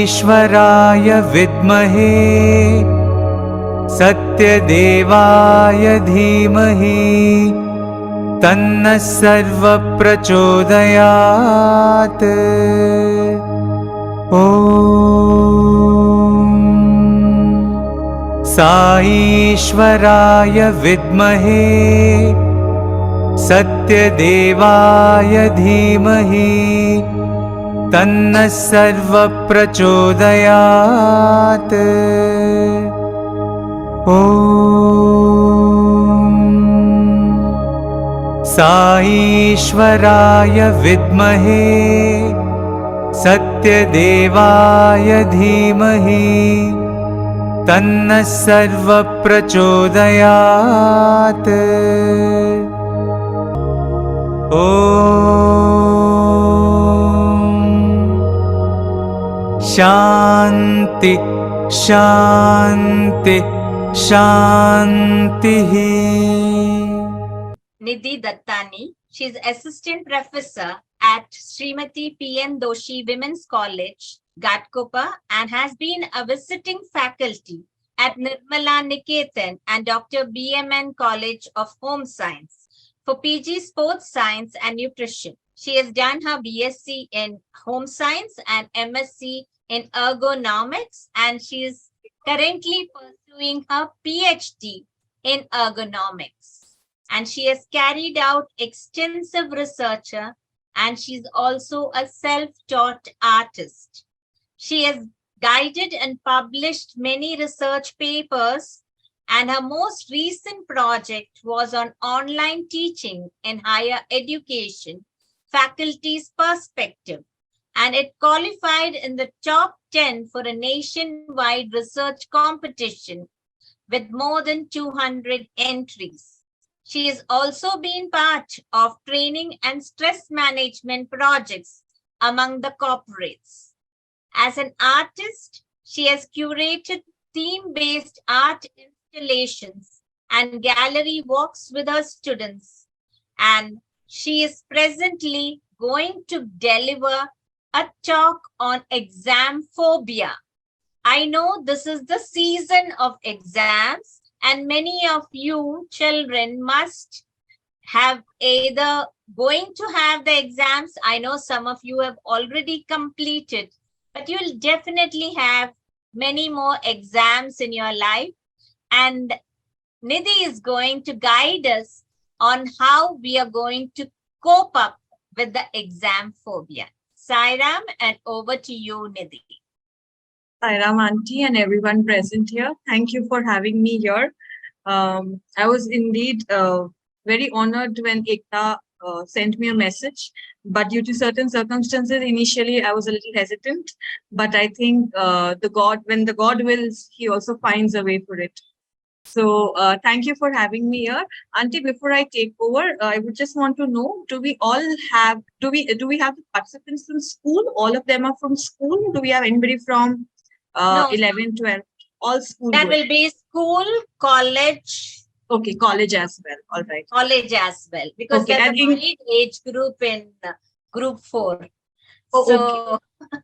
ईश्वराय विद्महे सत्यदेवाय धीमहि तन्नः सर्वः प्रचोदयात्। ॐ ईश्वराय विद्महे सत्यदेवाय धीमहि तन्नः सर्वः प्रचोदयात्। ॐ ईश्वराय विद्महे सत्यदेवाय धीमहि तन्नः सर्वः प्रचोदयात्। ॐ शान्ति शान्ति शान्तिः। Nidhi Dattani. She is Assistant Professor at Srimati P.N. Doshi Women's College, Ghatkopar, and has been a visiting faculty at Nirmala Niketan and Dr. B.M.N. College of Home Science for PG Sports Science and Nutrition. She has done her BSc in Home Science and MSc in Ergonomics, and she is currently pursuing her PhD in Ergonomics. And she has carried out extensive research, and she's also a self-taught artist. She has guided and published many research papers, and her most recent project was on online teaching in higher education, faculty's perspective, and it qualified in the top 10 for a nationwide research competition with more than 200 entries. She has also been part of training and stress management projects among the corporates. As an artist, she has curated theme-based art installations and gallery walks with her students, and she is presently going to deliver a talk on exam phobia. I know this is the season of exams, and many of you children must have either going to have the exams. I know some of you have already completed, but you'll definitely have many more exams in your life. And Nidhi is going to guide us on how we are going to cope up with the exam phobia. Sairam, and over to you, Nidhi. Sairam Auntie and everyone present here. Thank you for having me here. I was indeed very honored when Ekta sent me a message, but due to certain circumstances, initially I was a little hesitant. But I think when the God wills, He also finds a way for it. So thank you for having me here, Auntie. Before I take over, I would just want to know: do we have the participants from school? All of them are from school. Do we have anybody from No. 11, 12? All school. That will be school, college. Okay, college as well. All right. College as well, because Okay, there's a wide age group in group 4. Oh, so okay.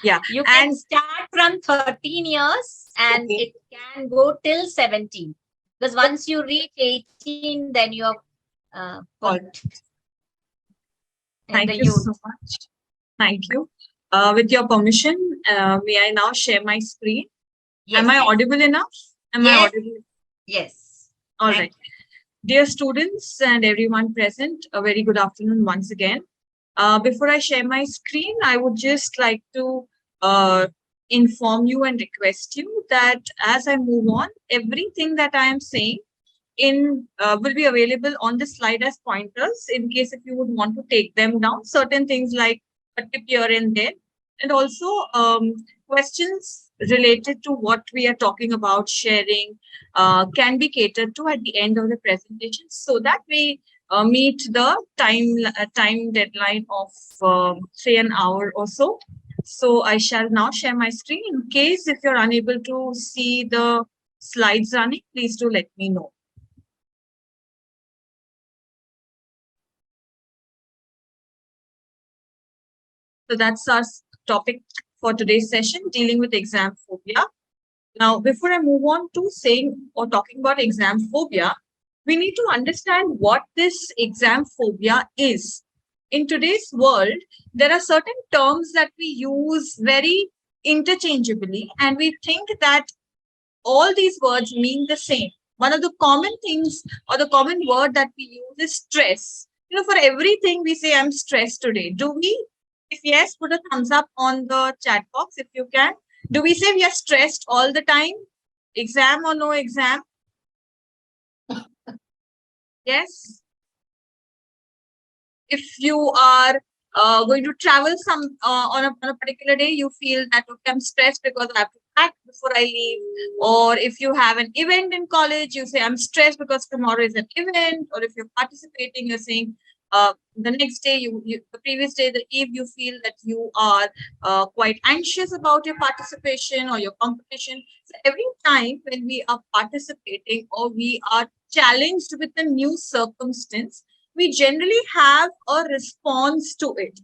Yeah, you can start from 13 years and Okay. it can go till 17. Because once you reach 18, then you're put in Thank the you youth. so much. Thank you. With your permission, may I now share my screen? Yes, Am I please. audible enough? Am I Yes. audible? Yes. All Thank right. Dear students and everyone present, a very good afternoon once again. Before I share my screen, I would just like to inform you and request you that as I move on, everything that I am saying will be available on the slide as pointers in case if you would want to take them down. Certain things like a tip here and there, and also questions related to what we are talking about sharing can be catered to at the end of the presentation, so that we meet the time deadline of say an hour or so. So I shall now share my screen. In case if you're unable to see the slides running, please do let me know. So that's our topic for today's session, dealing with exam phobia. Now, before I move on to saying or talking about exam phobia, we need to understand what this exam phobia is. In today's world, there are certain terms that we use very interchangeably, and we think that all these words mean the same. One of the common things or the common word that we use is stress. You know, for everything we say, I'm stressed today. Do we? If yes, put a thumbs up on the chat box if you can. Do we say we are stressed all the time? Exam or no exam? Yes. If you are going to travel on a particular day, you feel that, okay, I'm stressed because I have to pack before I leave. Or if you have an event in college, you say, I'm stressed because tomorrow is an event. Or if you're participating, you're saying, the next day, the previous day, the eve, you feel that you are quite anxious about your participation or your competition. So every time when we are participating or we are challenged with a new circumstance, we generally have a response to it.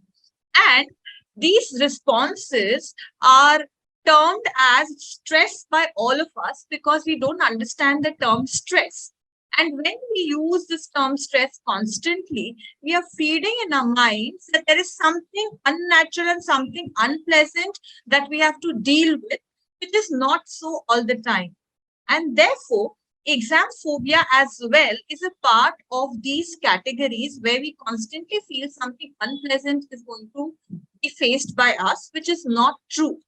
And these responses are termed as stress by all of us because we don't understand the term stress. And when we use this term stress constantly, we are feeding in our minds that there is something unnatural and something unpleasant that we have to deal with, which is not so all the time. And therefore, exam phobia as well is a part of these categories where we constantly feel something unpleasant is going to be faced by us, which is not true.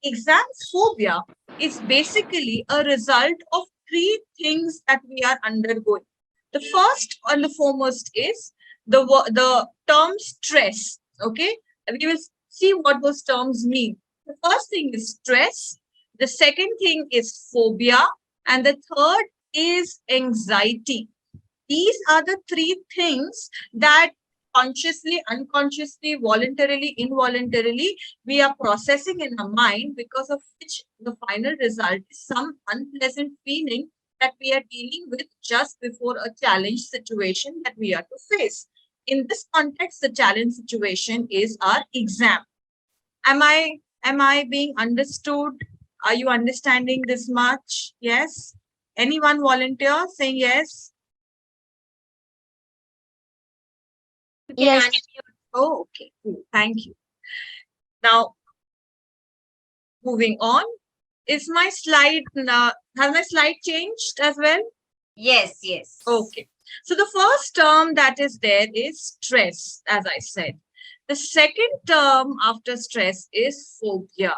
Exam phobia is basically a result of three things that we are undergoing. The first and the foremost is the term stress. Okay, we will see what those terms mean. The first thing is stress. The second thing is phobia. And the third is anxiety. These are the three things that consciously, unconsciously, voluntarily, involuntarily, we are processing in our mind, because of which the final result is some unpleasant feeling that we are dealing with just before a challenge situation that we are to face. In this context, the challenge situation is our exam. Am I being understood? Are you understanding this much? Yes. Anyone volunteer saying yes? Yes. Oh, okay. Cool. Thank you. Now, moving on. Is my slide has my slide changed as well? Yes, yes. Okay. So the first term that is there is stress, as I said. The second term after stress is phobia.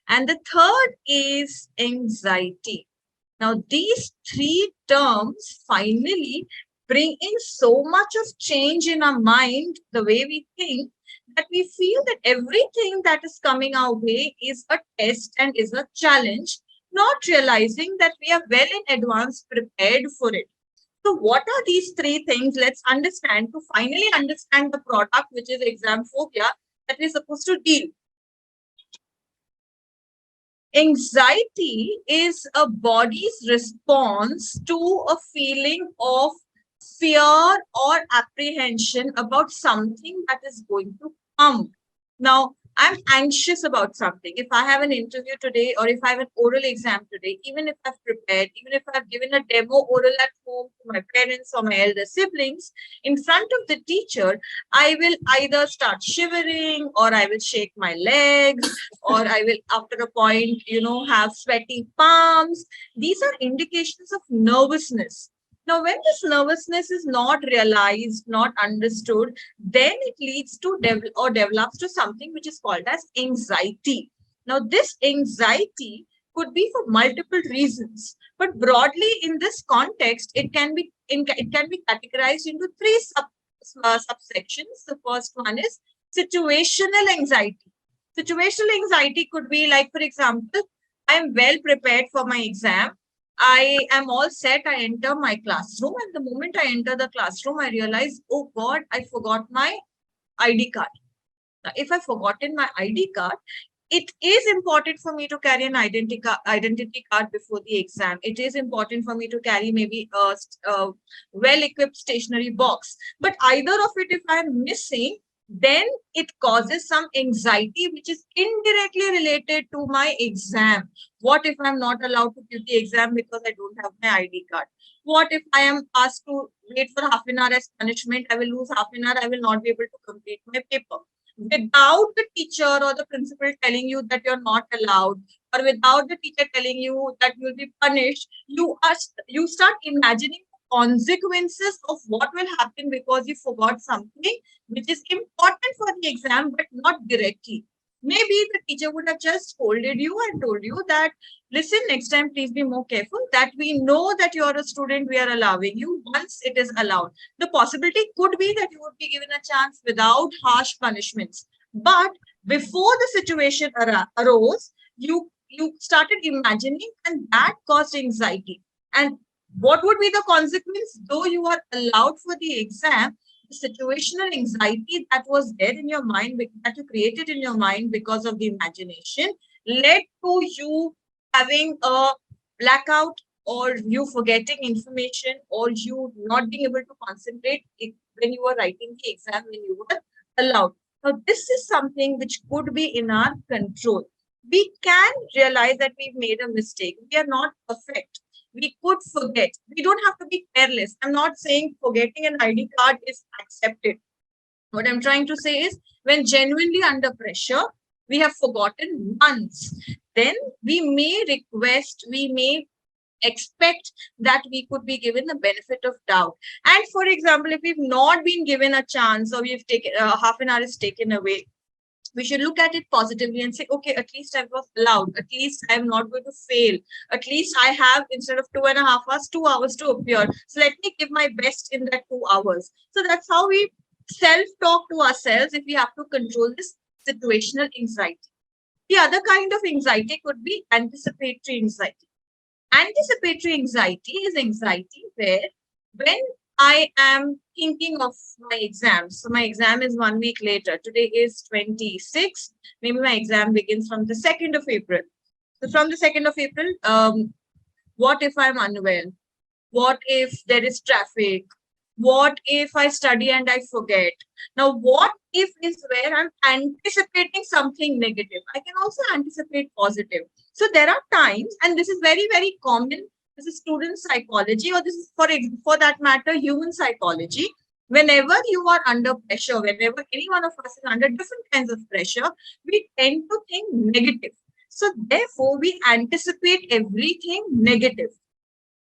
And the third is anxiety. Now, these three terms finally bring in so much of change in our mind, the way we think, that we feel that everything that is coming our way is a test and is a challenge, not realizing that we are well in advance prepared for it. So what are these three things? Let's understand to finally understand the product, which is exam phobia, that we're supposed to deal. Anxiety is a body's response to a feeling of fear or apprehension about something that is going to come. Now, I'm anxious about something. If I have an interview today or if I have an oral exam today, even if I've prepared, even if I've given a demo oral at home to my parents or my elder siblings, in front of the teacher, I will either start shivering or I will shake my legs or I will, after a point, have sweaty palms. These are indications of nervousness. Now, when this nervousness is not realized, not understood, then it leads to develops to something which is called as anxiety. Now, this anxiety could be for multiple reasons. But broadly in this context, it can be categorized into three subsections. The first one is situational anxiety. Situational anxiety could be like, for example, I am well prepared for my exam. I am all set. I enter my classroom, and the moment I enter the classroom, I realize, oh God, I forgot my ID card. Now, if I've forgotten my ID card, it is important for me to carry an identity card before the exam. It is important for me to carry maybe a well-equipped stationery box. But either of it, if I'm missing, then it causes some anxiety, which is indirectly related to my exam. What if I'm not allowed to give the exam because I don't have my ID card? What if I am asked to wait for half an hour as punishment? I will lose half an hour. I will not be able to complete my paper. Without the teacher or the principal telling you that you're not allowed, or without the teacher telling you that you'll be punished, you start imagining consequences of what will happen because you forgot something which is important for the exam, but not directly. Maybe the teacher would have just scolded you and told you that, listen, next time, please be more careful, that we know that you're a student, we are allowing you once it is allowed. The possibility could be that you would be given a chance without harsh punishments. But before the situation arose, you started imagining, and that caused anxiety. And what would be the consequence? Though you are allowed for the exam, the situational anxiety that was there in your mind, that you created in your mind because of the imagination, led to you having a blackout, or you forgetting information, or you not being able to concentrate when you were writing the exam, when you were allowed. Now, this is something which could be in our control. We can realize that we've made a mistake. We are not perfect. We could forget. We don't have to be careless. I'm not saying forgetting an ID card is accepted. What I'm trying to say is, when genuinely under pressure, we have forgotten once, then we may request, we may expect that we could be given the benefit of doubt. And for example, if we've not been given a chance, or we've taken half an hour is taken away, we should look at it positively and say, okay, at least I was allowed. At least I'm not going to fail. At least I have, instead of 2.5 hours, 2 hours to appear. So let me give my best in that 2 hours. So that's how we self-talk to ourselves if we have to control this situational anxiety. The other kind of anxiety could be anticipatory anxiety. Anticipatory anxiety is anxiety where, when I am thinking of my exams, so my exam is 1 week later. Today is 26. Maybe my exam begins from the 2nd of April. So from the 2nd of April, what if I'm unwell? What if there is traffic? What if I study and I forget? Now, what if is where I'm anticipating something negative. I can also anticipate positive. So there are times, and this is very, very common. This is student psychology, or this is for that matter, human psychology. Whenever you are under pressure, whenever any one of us is under different kinds of pressure, we tend to think negative. So therefore, we anticipate everything negative.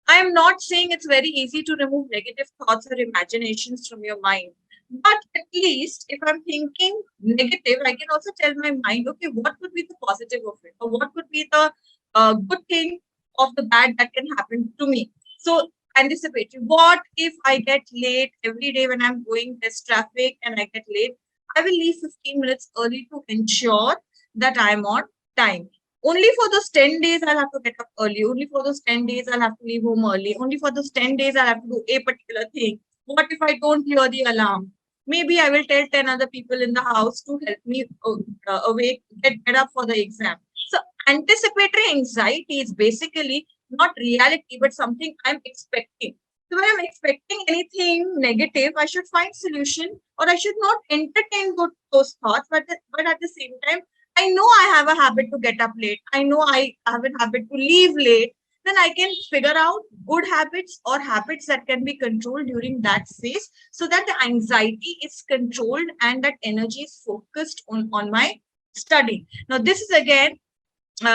I am not saying it's very easy to remove negative thoughts or imaginations from your mind. But at least if I'm thinking negative, I can also tell my mind, okay, what could be the positive of it? Or what could be the good thing of the bad that can happen to me? So anticipate. What if I get late every day when I'm going, there's traffic and I get late? I will leave 15 minutes early to ensure that I'm on time. Only for those 10 days, I'll have to get up early. Only for those 10 days, I'll have to leave home early. Only for those 10 days, I'll have to do a particular thing. What if I don't hear the alarm? Maybe I will tell 10 other people in the house to help me awake, get up for the exam. So anticipatory anxiety is basically not reality, but something I'm expecting. So when I'm expecting anything negative, I should find solution, or I should not entertain those thoughts. But at the same time, I know I have a habit to get up late. I know I have a habit to leave late. Then I can figure out good habits or habits that can be controlled during that phase, so that the anxiety is controlled and that energy is focused on my study. Now, this is again,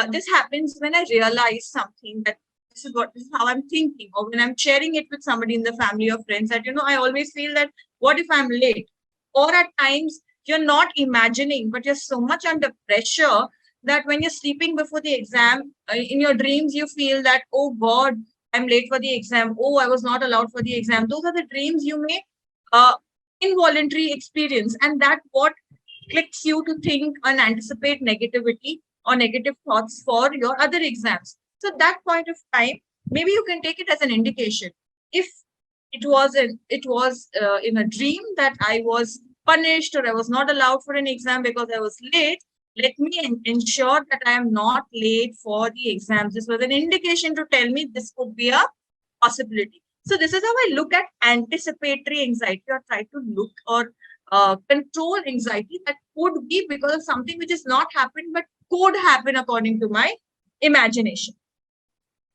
this happens when I realize something, that this is how I'm thinking, or when I'm sharing it with somebody in the family or friends, that, I always feel that, what if I'm late? Or at times, you're not imagining, but you're so much under pressure that when you're sleeping before the exam, in your dreams, you feel that, oh God, I'm late for the exam. Oh, I was not allowed for the exam. Those are the dreams you may uh, involuntary experience. And that what clicks you to think and anticipate negativity or negative thoughts for your other exams. So that point of time, maybe you can take it as an indication. If it was in a dream that I was punished or I was not allowed for an exam because I was late, let me ensure that I am not late for the exams. This was an indication to tell me this could be a possibility. So this is how I look at anticipatory anxiety, or try to look or control anxiety that could be because of something which is not happened but could happen according to my imagination.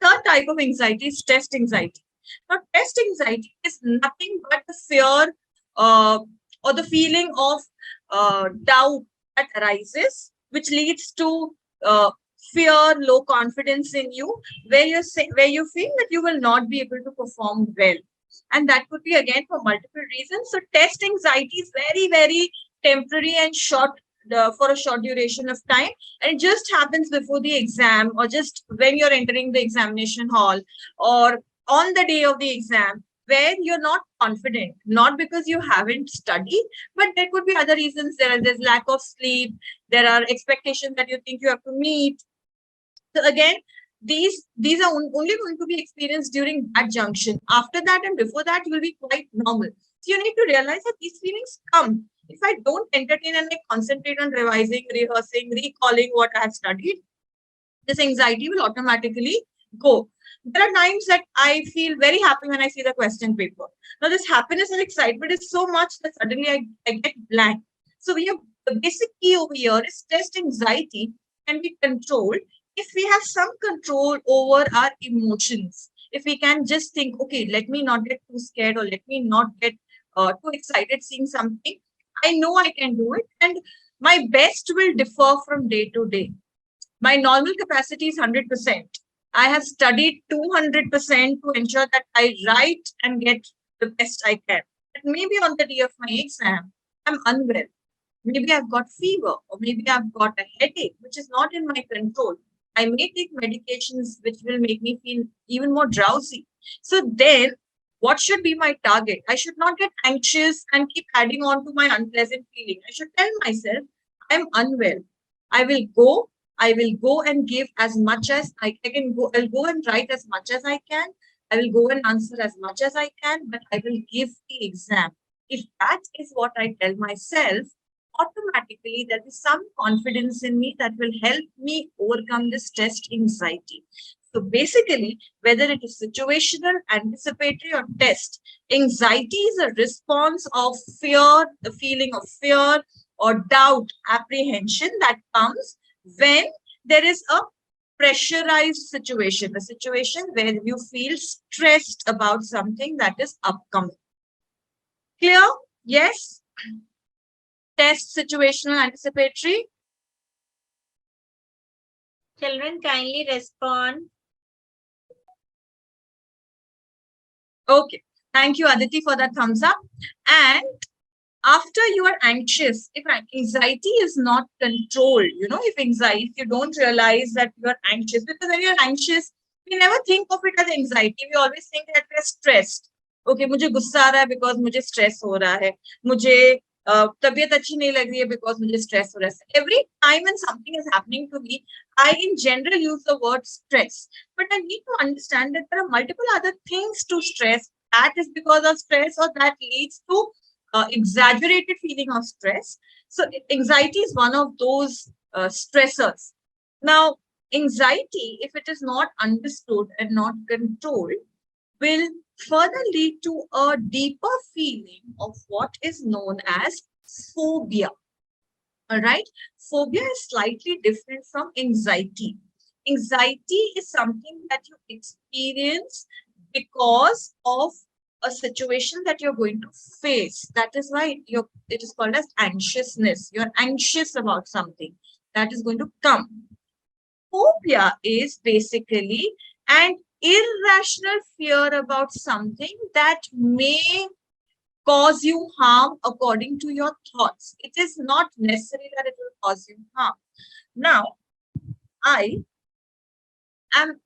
Third type of anxiety is test anxiety. Now, test anxiety is nothing but the fear or the feeling of doubt that arises, which leads to fear, low confidence in you, where where you feel that you will not be able to perform well, and that could be again for multiple reasons. So, test anxiety is very, very temporary and short. For a short duration of time, and it just happens before the exam, or just when you're entering the examination hall, or on the day of the exam, where you're not confident, not because you haven't studied, but there could be other reasons. There's lack of sleep, there are expectations that you think you have to meet. So again, these are only going to be experienced during that junction. After that and before that, you will be quite normal. So you need to realize that these feelings come. If I don't entertain and I concentrate on revising, rehearsing, recalling what I have studied, this anxiety will automatically go. There are times that I feel very happy when I see the question paper. Now, this happiness and excitement is so much that suddenly I get blank. So we have the basic key over here is test anxiety can be controlled if we have some control over our emotions. If we can just think, okay, let me not get too scared, or let me not get too excited seeing something. I know I can do it, and my best will differ from day to day. My normal capacity is 100%. I have studied 200% to ensure that I write and get the best I can. But maybe on the day of my exam, I'm unwell. Maybe I've got fever, or maybe I've got a headache, which is not in my control. I may take medications which will make me feel even more drowsy. So then, what should be my target? I should not get anxious and keep adding on to my unpleasant feeling. I should tell myself, I'm unwell. I will go. I will go and give as much as I can go. I'll go and write as much as I can. I will go and answer as much as I can, but I will give the exam. If that is what I tell myself, automatically there is some confidence in me that will help me overcome this test anxiety. So basically, whether it is situational, anticipatory, or test, anxiety is a response of fear, the feeling of fear or doubt, apprehension that comes when there is a pressurized situation, a situation where you feel stressed about something that is upcoming. Clear? Yes? Test, situational, anticipatory. Children, kindly respond. Okay. Thank you, Aditi, for that thumbs up. And after you are anxious, if anxiety is not controlled, if anxiety, you don't realize that you are anxious, because when you're anxious, we never think of it as anxiety. We always think that we're stressed. Okay, मुझे गुस्सा आ रहा है because मुझे stress हो रहा है. मुझे तबीयत अच्छी नहीं लग रही है because मुझे stress हो रहा है. Every time when something is happening to me, I in general use the word stress. But I need to understand that there are multiple other things to stress. That is because of stress, or that leads to exaggerated feeling of stress. So anxiety is one of those stressors. Now, anxiety, if it is not understood and not controlled, will further lead to a deeper feeling of what is known as phobia. All right. Phobia is slightly different from anxiety. Anxiety is something that you experience because of a situation that you're going to face. That is why it is called as anxiousness. You're anxious about something that is going to come. Phobia is basically an irrational fear about something that may cause you harm according to your thoughts. It is not necessary that it will cause you harm. Now, I am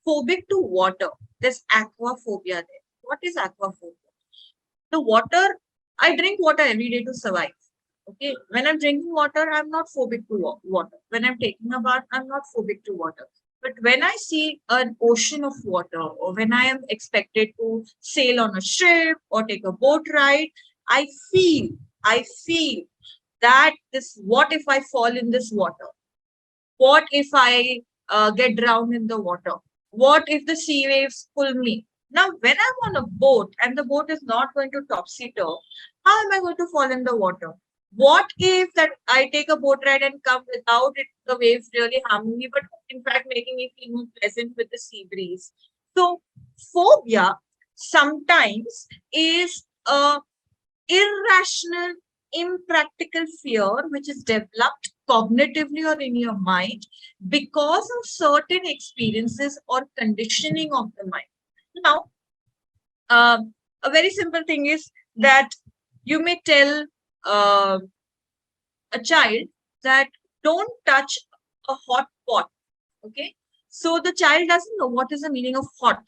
phobic to water. There's aquaphobia there. What is aquaphobia? The water, I drink water every day to survive. Okay, when I'm drinking water, I'm not phobic to water. When I'm taking a bath, I'm not phobic to water. But when I see an ocean of water, or when I am expected to sail on a ship or take a boat ride, I feel, I feel that this, what if I fall in this water? What if I get drowned in the water? What if the sea waves pull me? Now, when I'm on a boat and the boat is not going to topsy-turv, how am I going to fall in the water? What if that I take a boat ride and come without it, the waves really harming me, but in fact making me feel more pleasant with the sea breeze? So, phobia sometimes is a irrational, impractical fear which is developed cognitively or in your mind because of certain experiences or conditioning of the mind. Now, uh, a very simple thing is that you may tell uh, a child that don't touch a hot pot. Okay, so the child doesn't know what is the meaning of hot.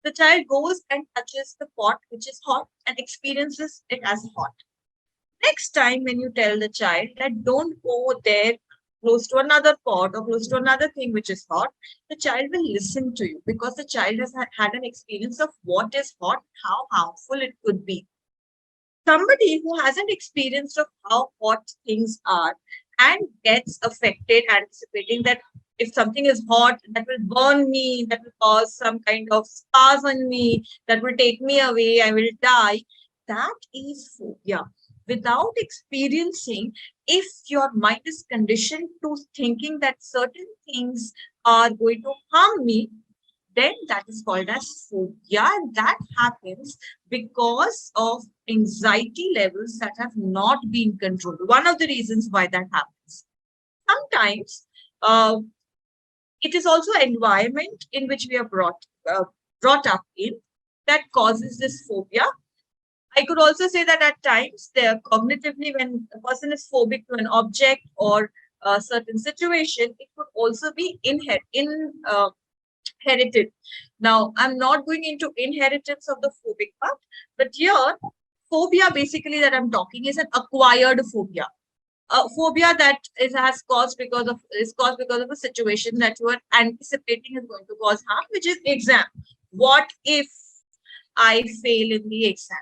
The child goes and touches the pot which is hot and experiences it as hot. Next time, when you tell the child that don't go there close to another pot or close to another thing which is hot, the child will listen to you because the child has had an experience of what is hot, how harmful it could be. Somebody who hasn't experienced of how hot things are and gets affected, anticipating that if something is hot, that will burn me, that will cause some kind of scars on me, that will take me away, I will die. That is phobia. Without experiencing, if your mind is conditioned to thinking that certain things are going to harm me, then that is called as phobia. And that happens because of anxiety levels that have not been controlled. One of the reasons why that happens. Sometimes it is also environment in which we are brought up in that causes this phobia. I could also say that at times, there cognitively, when a person is phobic to an object or a certain situation, it could also be inherited. Now, I'm not going into inheritance of the phobic part, but here, phobia basically that I'm talking is an acquired phobia. A phobia that has caused because of is caused because of a situation that you are anticipating is going to cause harm, which is exam. What if I fail in the exam?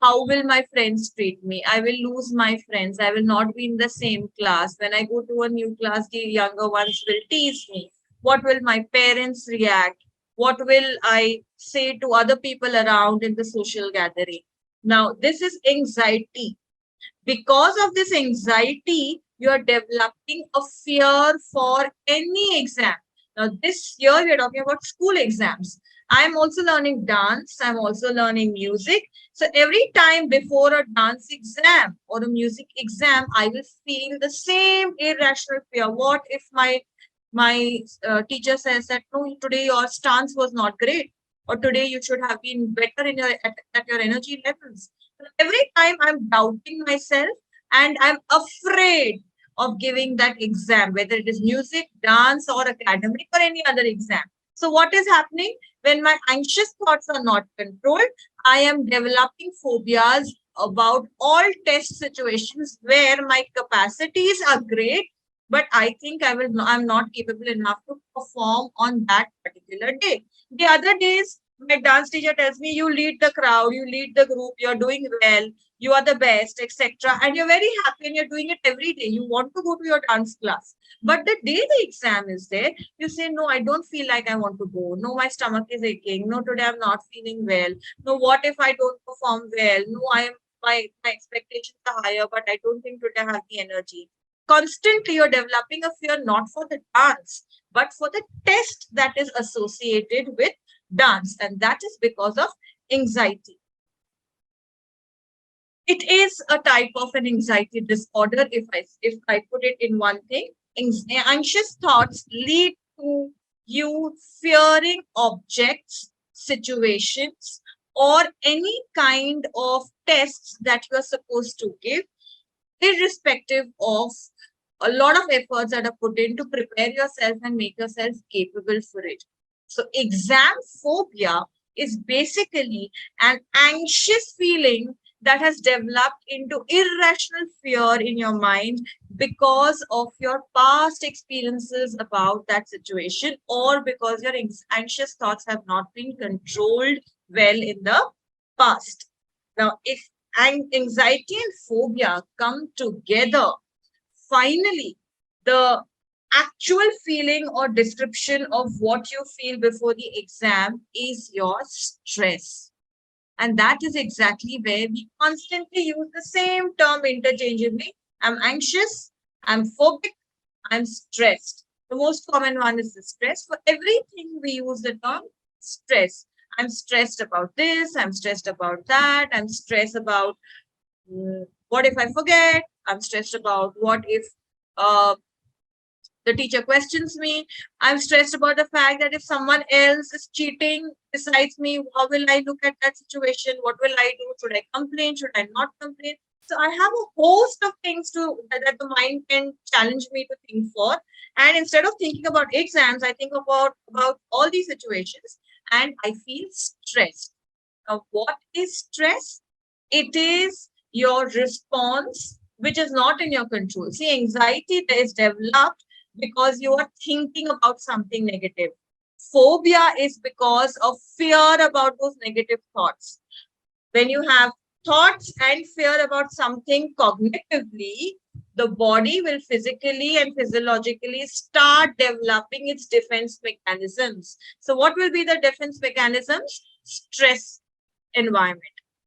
How will my friends treat me? I will lose my friends. I will not be in the same class. When I go to a new class, the younger ones will tease me. What will my parents react? What will I say to other people around in the social gathering? Now, this is anxiety. Because of this anxiety, you are developing a fear for any exam. Now, this year we are talking about school exams. I'm also learning dance. I'm also learning music. So every time before a dance exam or a music exam, I will feel the same irrational fear. What if my teacher says that no, today your stance was not great, or today you should have been better in at your energy levels. So every time I'm doubting myself and I'm afraid of giving that exam, whether it is music, dance, or academic, or any other exam. So what is happening when my anxious thoughts are not controlled? I am developing phobias about all test situations where my capacities are great, but I think I'm not capable enough to perform on that particular day. The other days, my dance teacher tells me, you lead the crowd, you lead the group, you're doing well, you are the best, etc. And you're very happy and you're doing it every day. You want to go to your dance class. But the day the exam is there, you say, no, I don't feel like I want to go. No, my stomach is aching. No, today I'm not feeling well. No, what if I don't perform well? No, my expectations are higher, but I don't think today I have the energy. Constantly you're developing a fear not for the dance, but for the test that is associated with dance, and that is because of anxiety. It is a type of an anxiety disorder. If I put it in one thing, anxious thoughts lead to you fearing objects, situations, or any kind of tests that you are supposed to give, irrespective of a lot of efforts that are put in to prepare yourself and make yourself capable for it. So exam phobia is basically an anxious feeling that has developed into irrational fear in your mind because of your past experiences about that situation, or because your anxious thoughts have not been controlled well in the past. Now, if anxiety and phobia come together, finally, the actual feeling or description of what you feel before the exam is your stress. And that is exactly where we constantly use the same term interchangeably. I'm anxious, I'm phobic, I'm stressed. The most common one is the stress. For everything, we use the term stress. I'm stressed about this, I'm stressed about that, I'm stressed about what if I forget, I'm stressed about what if uh, the teacher questions me. I'm stressed about the fact that if someone else is cheating besides me, how will I look at that situation? What will I do? Should I complain? Should I not complain? So I have a host of things that the mind can challenge me to think for. And instead of thinking about exams, I think about all these situations and I feel stressed. Now, what is stress? It is your response which is not in your control. See, anxiety is developed because you are thinking about something negative. Phobia is because of fear about those negative thoughts. When you have thoughts and fear about something cognitively, the body will physically and physiologically start developing its defense mechanisms. So, what will be the defense mechanisms? Stress environment.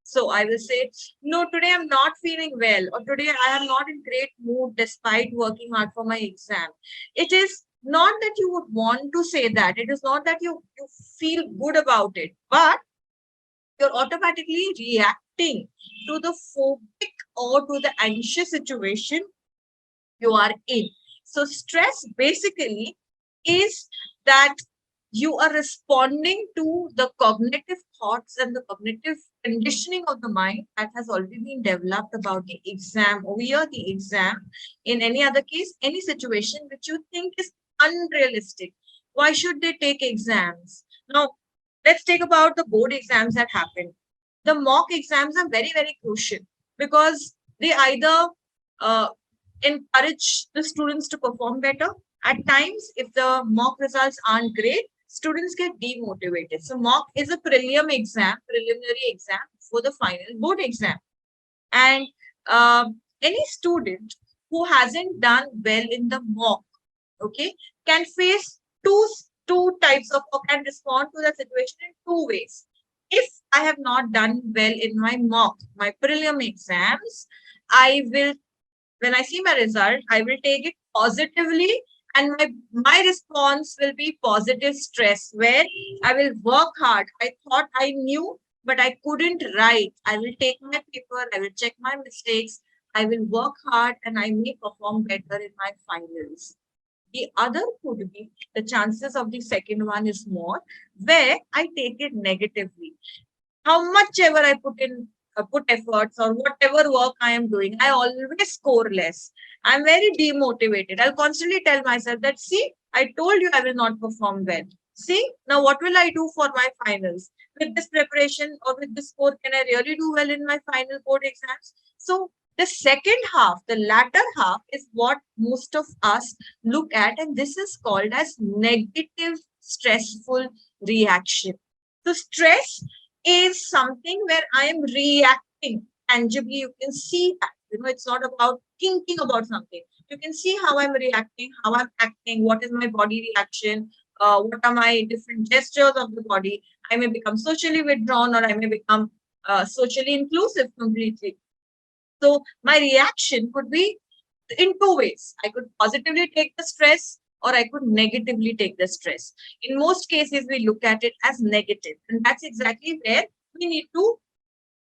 So I will say, no, today I'm not feeling well, or today I am not in great mood despite working hard for my exam. It is not that you would want to say that. It is not that you feel good about it, but you're automatically reacting to the phobic or to the anxious situation you are in. So stress basically is that you are responding to the cognitive thoughts and the cognitive conditioning of the mind that has already been developed about the exam, or the exam. In any other case, any situation which you think is unrealistic. Why should they take exams? Now, let's take about the board exams that happen. The mock exams are very, very crucial because they either uh, encourage the students to perform better. At times, if the mock results aren't great, students get demotivated. So mock is a preliminary exam for the final board exam. And any student who hasn't done well in the mock, okay, can face two types of, or can respond to the situation in two ways. If I have not done well in my mock, my preliminary exams, I will, when I see my result, I will take it positively, and my response will be positive stress, where I will work hard. I thought I knew, but I couldn't write. I will take my paper, I will check my mistakes, I will work hard, and I may perform better in my finals. The other could be the chances of the second one is more, where I take it negatively. How much ever I put efforts or whatever work I am doing, I always score less. I'm very demotivated. I'll constantly tell myself that, see, I told you I will not perform well. See, now what will I do for my finals? With this preparation or with this score, can I really do well in my final board exams? So the second half, the latter half, is what most of us look at, and this is called as negative stressful reaction. So stress is something where I am reacting tangibly. You can see that. It's not about thinking about something. You can see how I'm reacting, how I'm acting, what is my body reaction, what are my different gestures of the body. I may become socially withdrawn, or I may become socially inclusive completely. So my reaction could be in two ways. I could positively take the stress, or I could negatively take the stress. In most cases, we look at it as negative, and that's exactly where we need to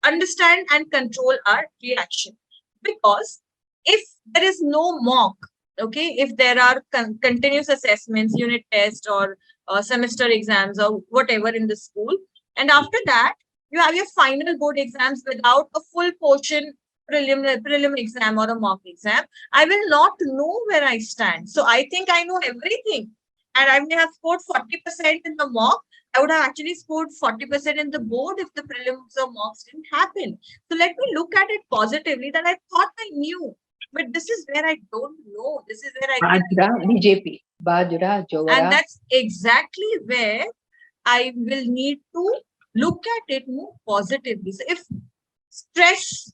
understand and control our reaction. Because if there is no mock, okay, if there are continuous assessments, unit tests, or semester exams, or whatever in the school, and after that, you have your final board exams without a full portion prelim exam or a mock exam, I will not know where I stand. So I think I know everything. And I may have scored 40% in the mock. I would have actually scored 40% in the board if the prelims or mocks didn't happen. So let me look at it positively that I thought I knew. But this is where I don't know. This is where I Bajra, BJP. Bajra, Jogara. and that's exactly where I will need to look at it more positively. So if stress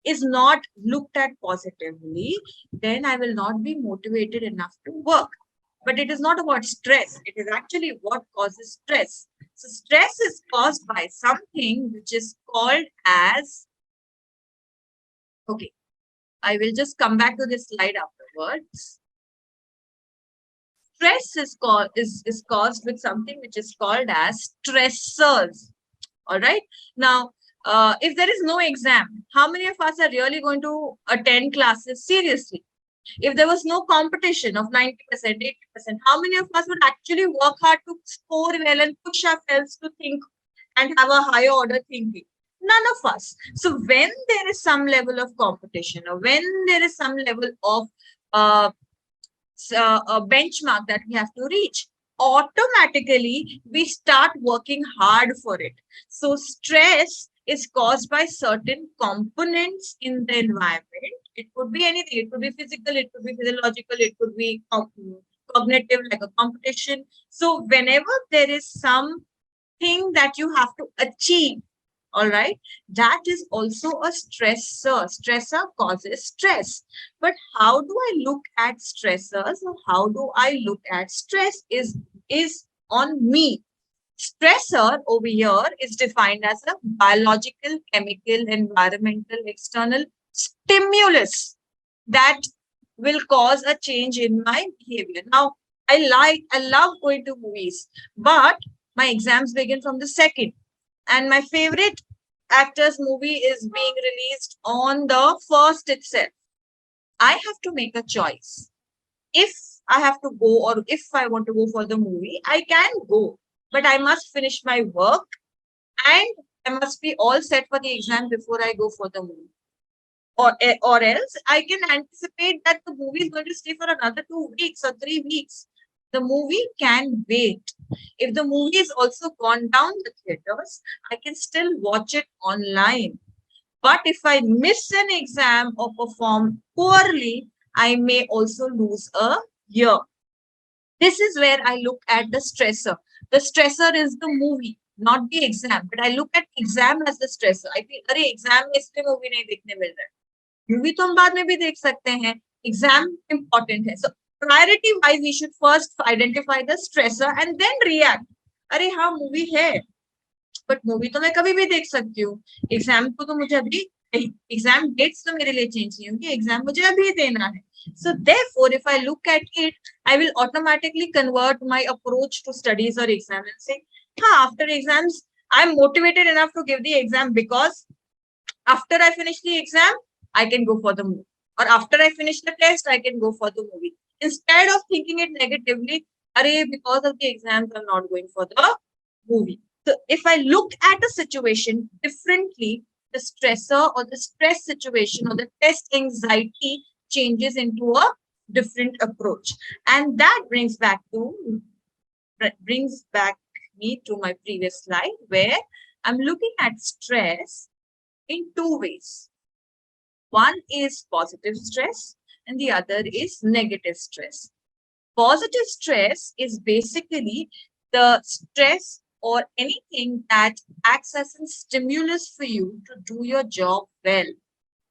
is not looked at positively, then I will not be motivated enough to work. But it is not about stress. It is actually what causes stress. So stress is caused by something which is called as, okay, I will just come back to this slide afterwards. Stress is caused with something which is called as stressors. All right. Now, if there is no exam, how many of us are really going to attend classes seriously? If there was no competition of 90%, 80%, how many of us would actually work hard to score well and push ourselves to think and have a higher order thinking? None of us. So when there is some level of competition or when there is some level of a benchmark that we have to reach, automatically we start working hard for it. So stress is caused by certain components in the environment. It could be anything. It could be physical, it could be physiological, it could be cognitive, like a competition. So whenever there is something that you have to achieve, all right, that is also a stressor. Stressor causes stress. But how do I look at stressors, or how do I look at stress is on me. Stressor over here is defined as a biological, chemical, environmental, external stimulus that will cause a change in my behavior. Now, I love going to movies, but my exams begin from the second. And my favorite actor's movie is being released on the first itself. I have to make a choice. If I have to go, or if I want to go for the movie, I can go, but I must finish my work and I must be all set for the exam before I go for the movie. Or else I can anticipate that the movie is going to stay for another 2 weeks or 3 weeks. The movie can wait. If the movie is also gone down the theaters, I can still watch it online. But if I miss an exam or perform poorly, I may also lose a year. This is where I look at the stressor. The stressor is the movie, not the exam. But I look at exam as the stressor. I feel, अरे exam में इसलिए movie नहीं देखने मिल रहा है. Movie तो हम बाद में भी देख सकते हैं. Exam important है. So priority wise, we should first identify the stressor and then react. अरे हाँ movie है, but movie तो मैं कभी भी देख सकती हूँ. Exam को तो मुझे अभी exam dates तो मेरे लिए change नहीं होंगी. Exam मुझे अभी देना है. So therefore, if I look at it, I will automatically convert my approach to studies or exam and say, after exams, I'm motivated enough to give the exam because after I finish the exam, I can go for the movie. Or after I finish the test, I can go for the movie. Instead of thinking it negatively, because of the exams, I'm not going for the movie. So if I look at a situation differently, the stressor or the stress situation or the test anxiety changes into a different approach. And that brings me to my previous slide, where I'm looking at stress in two ways. One is positive stress and the other is negative stress. Positive stress is basically the stress or anything that acts as a stimulus for you to do your job well.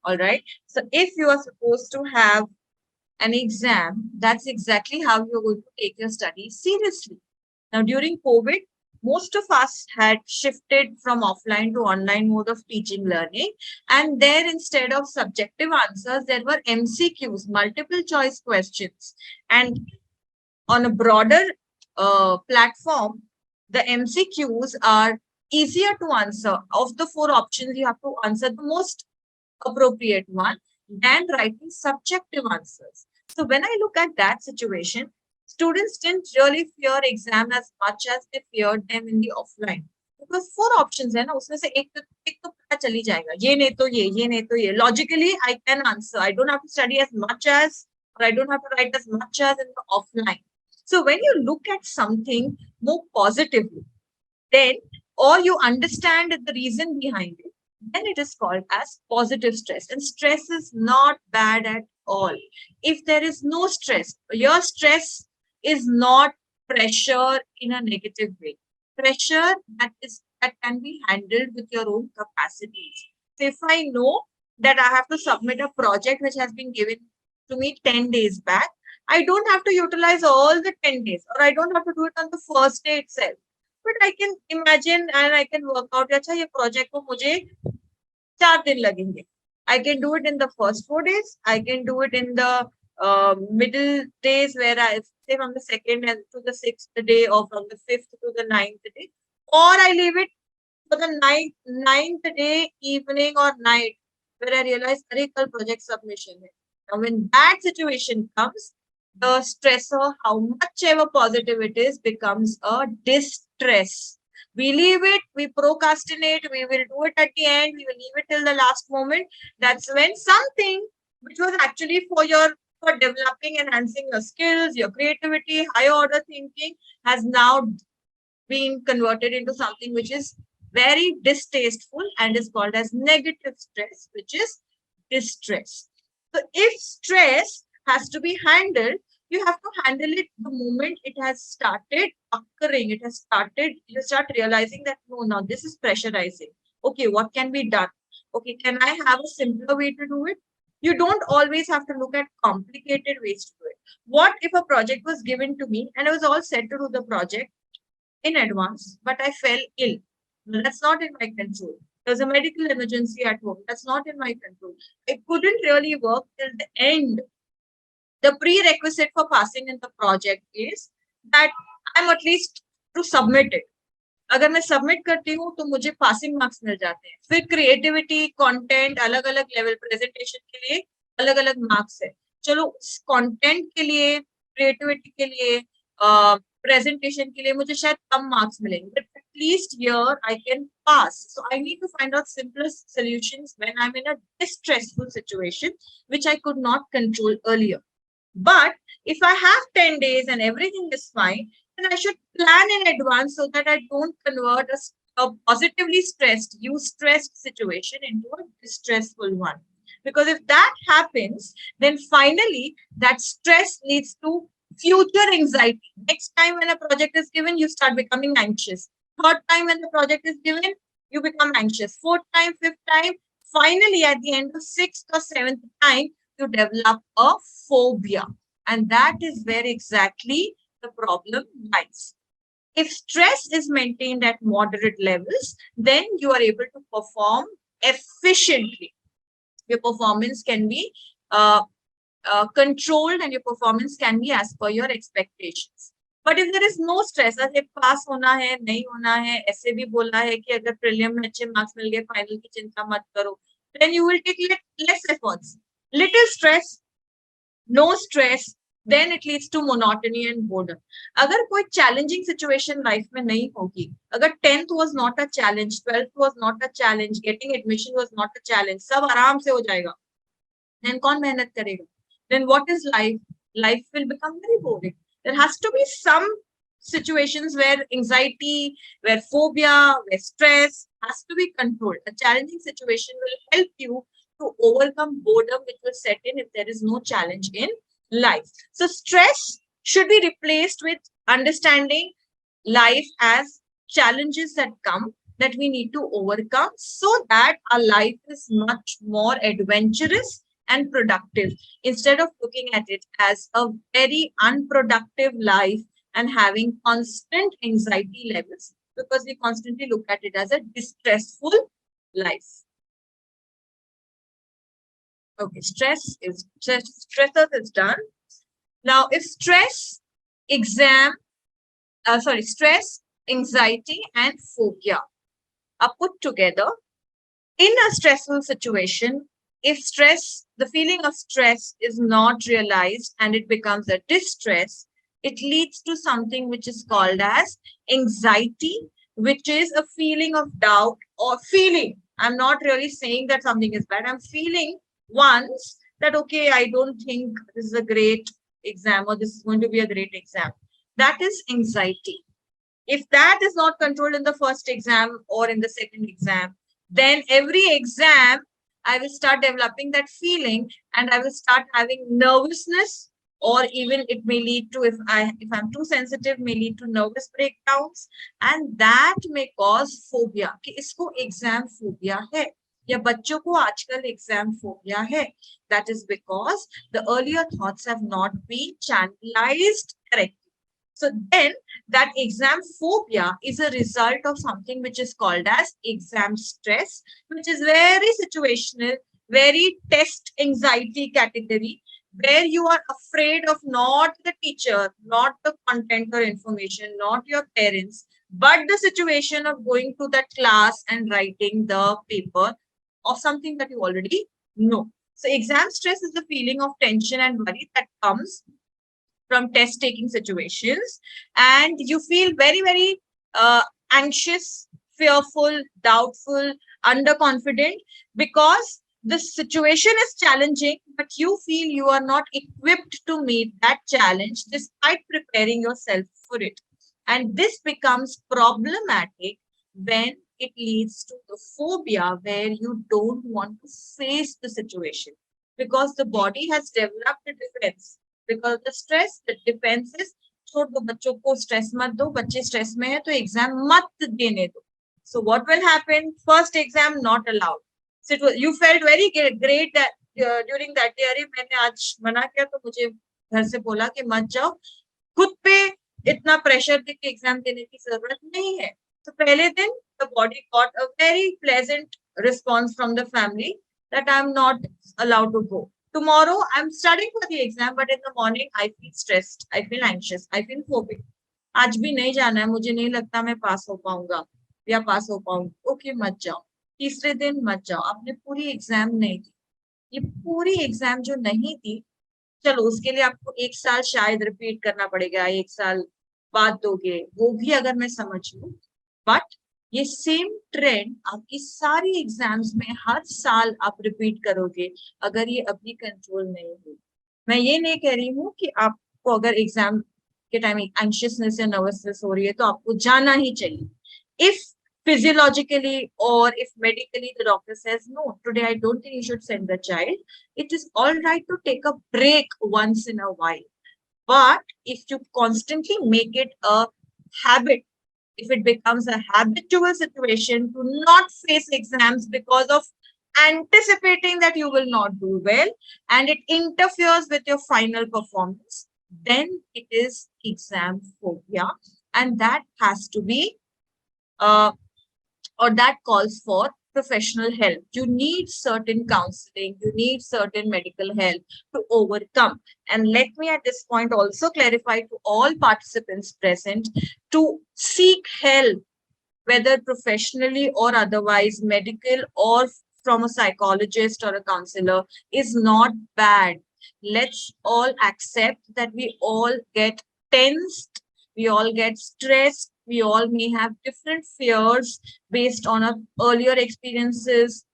All right. So if you are supposed to have an exam, that's exactly how you're going to take your studies seriously. Now, during COVID, most of us had shifted from offline to online mode of teaching learning. And there, instead of subjective answers, there were MCQs, multiple choice questions. And on a broader platform, the MCQs are easier to answer. Of the 4 options, you have to answer the most appropriate one than writing subjective answers. So when I look at that situation, students didn't really fear exam as much as they feared them in the offline. Because 4 options है ना, उसमें से एक तो पता चली जाएगा, ये नहीं तो ये. Logically, I can answer. I don't have to study as much as, or I don't have to write as much as in the offline. So when you look at something more positively, then, or you understand the reason behind it, then it is called as positive stress. And stress is not bad at all. If there is no stress, your stress is not pressure in a negative way. Pressure that can be handled with your own capacities. So if I know that I have to submit a project which has been given to me 10 days back, I don't have to utilize all the 10 days, or I don't have to do it on the first day itself. But I can imagine and I can work out, अच्छा ये project को मुझे 4 दिन लगेंगे. I can do it in the first 4 days. I can do it in the middle days, where I say from the 2nd and to the 6th day, or from the 5th to the 9th day, or I leave it for the 9th day evening or night, where I realize अरे कल project submission है. Now when that situation comes, the stressor, how much ever positive it is, becomes a distress. We leave it, we procrastinate, we will do it at the end, we will leave it till the last moment. That's when something which was actually for developing, enhancing your skills, your creativity, higher order thinking, has now been converted into something which is very distasteful and is called as negative stress, which is distress. So if stress has to be handled, you have to handle it the moment it has started occurring. It has started, you start realizing that, no, now this is pressurizing. Okay, what can be done? Okay, can I have a simpler way to do it? You don't always have to look at complicated ways to do it. What if a project was given to me and I was all set to do the project in advance, but I fell ill? Well, that's not in my control. There's a medical emergency at home. That's not in my control. I couldn't really work till the end. The prerequisite for passing in the project is that I'm at least to submit it. अगर मैं submit करती हूँ तो मुझे passing marks मिल जाते हैं. फिर creativity, content, अलग अलग लेवल, प्रेजेंटेशन के लिए अलग अलग मार्क्स है. चलो कंटेंट के लिए, क्रिएटिविटी के लिए, प्रेजेंटेशन के लिए मुझे शायद कम मार्क्स मिलेंगे, but at least here I can pass. So I need to find out simpler solutions when I'm in a distressful situation which I could not control earlier. But if I have 10 days and everything is fine, then I should plan in advance so that I don't convert a positively stressed, eustressed situation into a distressful one. Because if that happens, then finally that stress leads to future anxiety. Next time when a project is given, you start becoming anxious. Third time when the project is given, you become anxious. Fourth time, fifth time, finally at the end of 6th or 7th time, you develop a phobia. And that is where exactly the problem lies. If stress is maintained at moderate levels, then you are able to perform efficiently. Your performance can be controlled and your performance can be as per your expectations. But if there is no stress, as pass होना है, नहीं होना है, ऐसे भी बोला है कि अगर prelim में अच्छे marks मिल गए, final की चिंता मत करो, then you will take less efforts. Little stress, no stress, then it leads to monotony and boredom. अगर कोई challenging situation life में नहीं होगी, अगर 10th was not a challenge, 12th was not a challenge, getting admission was not a challenge, सब आराम से हो जाएगा, then कौन मेहनत करेगा? Then what is life? Life will become very boring. There has to be some situations where anxiety, where phobia, where stress has to be controlled. A challenging situation will help you to overcome boredom, which will set in if there is no challenge in life. So stress should be replaced with understanding life as challenges that come that we need to overcome so that our life is much more adventurous and productive, instead of looking at it as a very unproductive life and having constant anxiety levels, because we constantly look at it as a distressful life. Okay, stressors is done. Now, if stress, stress, anxiety, and phobia are put together in a stressful situation, if stress, the feeling of stress is not realized and it becomes a distress, it leads to something which is called as anxiety, which is a feeling of doubt or feeling. I'm not really saying that something is bad. I'm feeling once that, okay, I don't think this is a great exam or this is going to be a great exam. That is anxiety. If that is not controlled in the first exam or in the second exam, then every exam I will start developing that feeling and I will start having nervousness, or even it may lead to, if I'm too sensitive, may lead to nervous breakdowns, and that may cause phobia. कि इसको exam phobia है या बच्चों को आजकल exam phobia है. That is because the earlier thoughts have not been channelized correctly. So then that exam phobia is a result of something which is called as exam stress, which is very situational, very test anxiety category, where you are afraid of not the teacher, not the content or information, not your parents, but the situation of going to that class and writing the paper of something that you already know. So exam stress is the feeling of tension and worry that comes from test taking situations, and you feel very anxious, fearful, doubtful, underconfident, because the situation is challenging, but you feel you are not equipped to meet that challenge despite preparing yourself for it. And this becomes problematic when it leads to the phobia, where you don't want to face the situation because the body has developed a defense. Because the stress, the defense is, छोड़ दो बच्चों को, stress मत दो, बच्चे stress में है तो एग्जाम मत देने दो. So what will happen? First exam not allowed. So you felt very great that during that day, अरे मैंने आज मना किया तो मुझे घर से बोला कि मत जाओ. खुद पे इतना प्रेशर दे के एग्जाम देने की जरूरत नहीं है. तो पहले दिन the body got a very pleasant response from the family that I am not allowed to go. Tomorrow I'm studying for the exam, but in the morning I feel stressed, I feel anxious, I feel phobic. आज भी नहीं जाना है, मुझे नहीं लगता मैं पास हो पाऊंगा या पास हो पाऊंगी. ओके मत जाओ. तीसरे दिन मत जाओ. आपने पूरी एग्जाम नहीं दी. ये पूरी एग्जाम जो नहीं दी, चलो उसके लिए आपको 1 साल शायद रिपीट करना पड़ेगा, 1 साल बाद दोगे, वो भी अगर मैं समझ लूं. बट ये सेम ट्रेंड आपकी सारी एग्जाम्स में हर साल आप रिपीट करोगे अगर ये अभी कंट्रोल नहीं हुई. मैं ये नहीं कह रही हूँ कि आपको अगर एग्जाम के टाइम एंशियसनेस या नर्वसनेस हो रही है तो आपको जाना ही चाहिए. If physiologically or if medically the doctor says no, today I don't think you should send the child, it is all right to take a break once in a while. But if you constantly make it a habit, if it becomes a habitual situation to not face exams because of anticipating that you will not do well and it interferes with your final performance, then it is exam phobia, and that has to be or that calls for professional help. You need certain counseling, you need certain medical help to overcome. And let me at this point also clarify to all participants present to seek help, whether professionally or otherwise, medical or from a psychologist or a counselor, is not bad. Let's all accept that we all get tensed, we all get stressed, we all may have different fears based on our earlier experiences,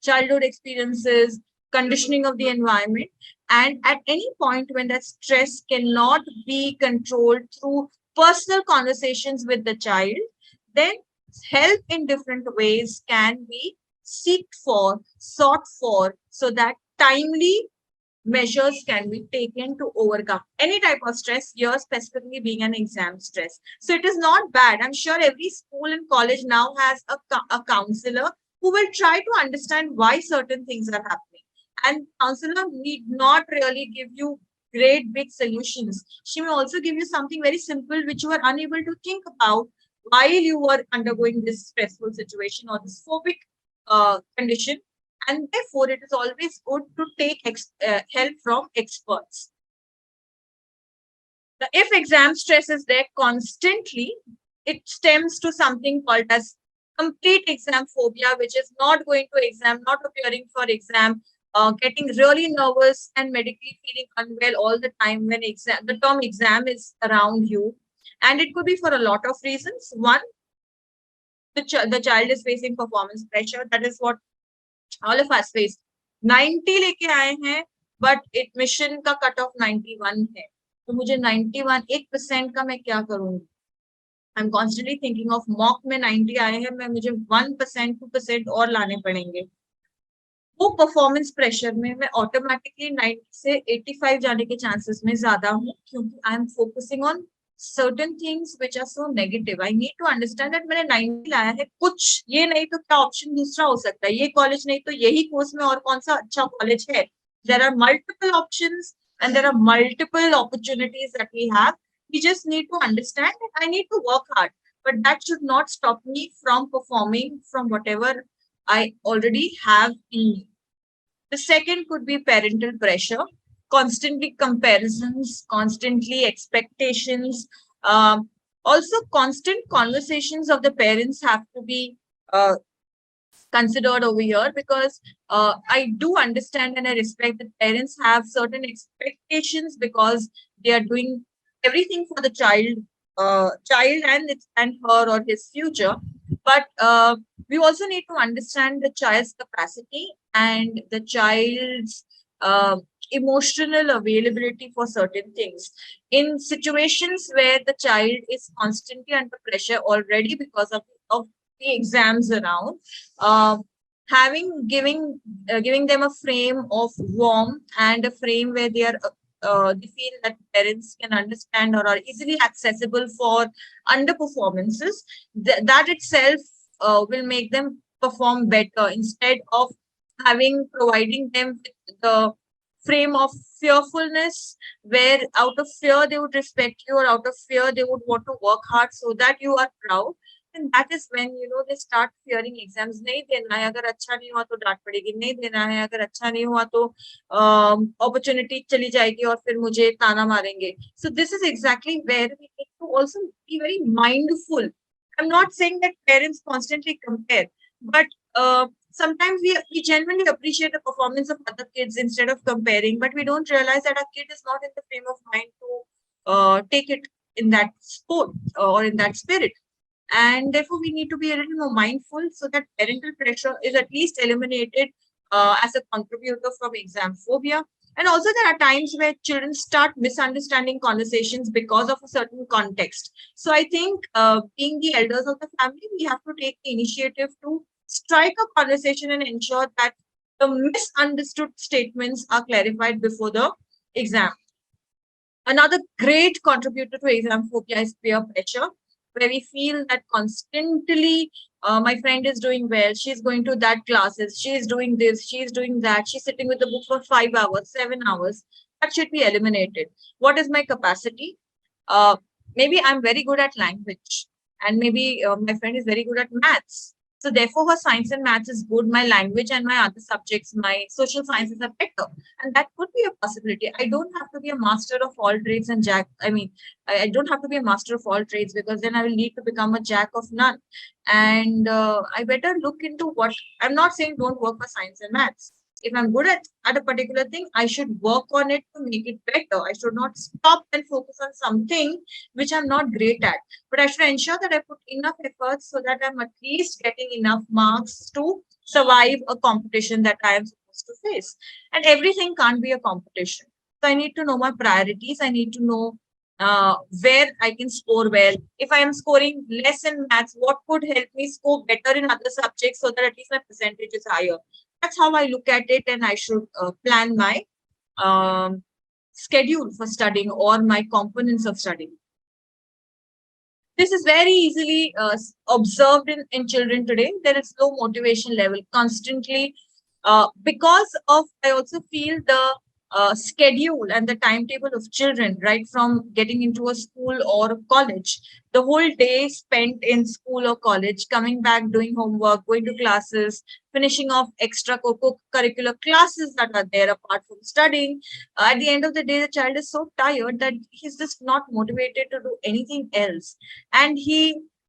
childhood experiences, conditioning of the environment. And at any point when that stress cannot be controlled through personal conversations with the child, then help in different ways can be sought for, so that timely measures can be taken to overcome any type of stress, here specifically being an exam stress. So it is not bad. I'm sure every school and college now has a counselor who will try to understand why certain things are happening. And counselor need not really give you great big solutions. She may also give you something very simple which you are unable to think about while you were undergoing this stressful situation or this phobic condition. And therefore, it is always good to take help from experts. If exam stress is there constantly, it stems to something called as complete exam phobia, which is not going to exam, not appearing for exam, getting really nervous and medically feeling unwell all the time when the term exam is around you. And it could be for a lot of reasons. One, the child is facing performance pressure. That is what all of us face. 90 लेके आए हैं, but admission का cut off 91 है, तो मुझे 91 1% का मैं क्या करूंगी? I'm constantly thinking of mock में 90 आए हैं, मैं मुझे 1% 2% और लाने पड़ेंगे. वो परफॉर्मेंस प्रेशर में मैं ऑटोमेटिकली 90 से 85 जाने के चांसेस में ज्यादा हूँ, क्योंकि I am focusing on certain things which are so negative. I need to understand that मैंने 90 लाया है, कुछ ये नहीं तो क्या ऑप्शन दूसरा हो सकता है, ये कॉलेज नहीं तो यही कोर्स में और कौन सा अच्छा कॉलेज है. There are multiple options and there are multiple opportunities that we have. We just need to understand that I need to work hard, but that should not stop me from performing from whatever I already have in me. The second could be parental pressure, constantly comparisons, constantly expectations. Also, constant conversations of the parents have to be considered over here, because I do understand and I respect that parents have certain expectations because they are doing everything for the child and her or his future. But we also need to understand the child's capacity and the child's emotional availability for certain things. In situations where the child is constantly under pressure already because of the exams around, giving them a frame of warmth and a frame where they feel that parents can understand or are easily accessible for underperformances, that itself will make them perform better, instead of providing them with the frame of fearfulness, where out of fear they would respect you, or out of fear they would want to work hard so that you are proud. And that is when, they start fearing exams. नहीं देना है, अगर अच्छा नहीं हुआ तो डांट पड़ेगी, नहीं देना है, अगर अच्छा नहीं हुआ तो opportunity चली जाएगी और फिर मुझे ताना मारेंगे. So this is exactly where we need to also be very mindful. I'm not saying that parents constantly compare, but sometimes we genuinely appreciate the performance of other kids instead of comparing, but we don't realize that our kid is not in the frame of mind to take it in that sport or in that spirit. And therefore, we need to be a little more mindful so that parental pressure is at least eliminated as a contributor from exam phobia. And also, there are times where children start misunderstanding conversations because of a certain context. So I think being the elders of the family, we have to take the initiative to strike a conversation and ensure that the misunderstood statements are clarified before the exam. Another great contributor to exam phobia is peer pressure, where we feel that constantly my friend is doing well, she's going to that classes, she's doing this, she's doing that, she's sitting with the book for 5 hours, 7 hours. That should be eliminated. What is my capacity? Maybe I'm very good at language, and maybe my friend is very good at maths. So therefore, her science and maths is good. My language and my other subjects, my social sciences are better. And that could be a possibility. I don't have to be a master of all trades and I don't have to be a master of all trades, because then I will need to become a jack of none. And I better look into what, I'm not saying don't work for science and maths. If I'm good at a particular thing, I should work on it to make it better. I should not stop and focus on something which I'm not great at. But I should ensure that I put enough efforts so that I'm at least getting enough marks to survive a competition that I am supposed to face. And everything can't be a competition. So I need to know my priorities. I need to know where I can score well. If I am scoring less in maths, what could help me score better in other subjects so that at least my percentage is higher? That's how I look at it, and I should plan my schedule for studying or my components of studying. This is very easily observed in children today. There is low motivation level constantly because of, I also feel, the schedule and the timetable of children, right from getting into a school or a college. The whole day spent in school or college, coming back, doing homework, going to classes, finishing off extra curricular classes that are there apart from studying. At the end of the day, the child is so tired that he's just not motivated to do anything else. And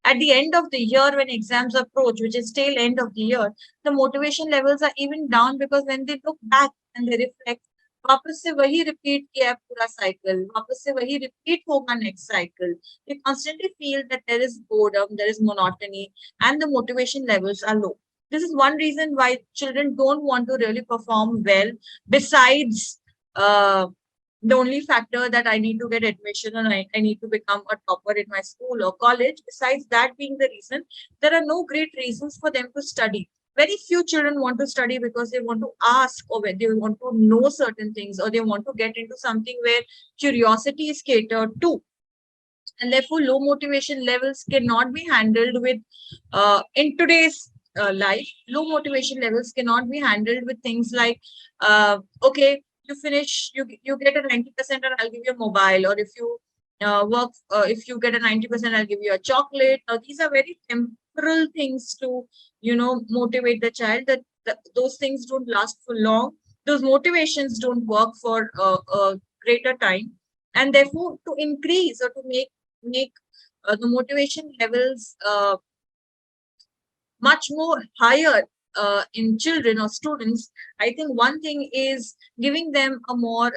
at the end of the year, when exams approach, which is tail end of the year, the motivation levels are even down, because when they look back and they reflect, वापस से वही repeat किया है पूरा cycle, वापस से वही repeat होगा next cycle. They constantly feel that there is boredom, there is monotony, and the motivation levels are low. This is one reason why children don't want to really perform well. Besides, the only factor that I need to get admission and I need to become a topper in my school or college. Besides that being the reason, there are no great reasons for them to study. Very few children want to study because they want to ask or they want to know certain things or they want to get into something where curiosity is catered to. And therefore, low motivation levels cannot be handled with, in today's life, low motivation levels cannot be handled with things like, okay, you finish, you get a 90% and I'll give you a mobile, or if you if you get a 90%, I'll give you a chocolate. Now, these are very temporal things to, motivate the child. That those things don't last for long. Those motivations don't work for a greater time. And therefore, to increase or to make the motivation levels much more higher in children or students, I think one thing is giving them a more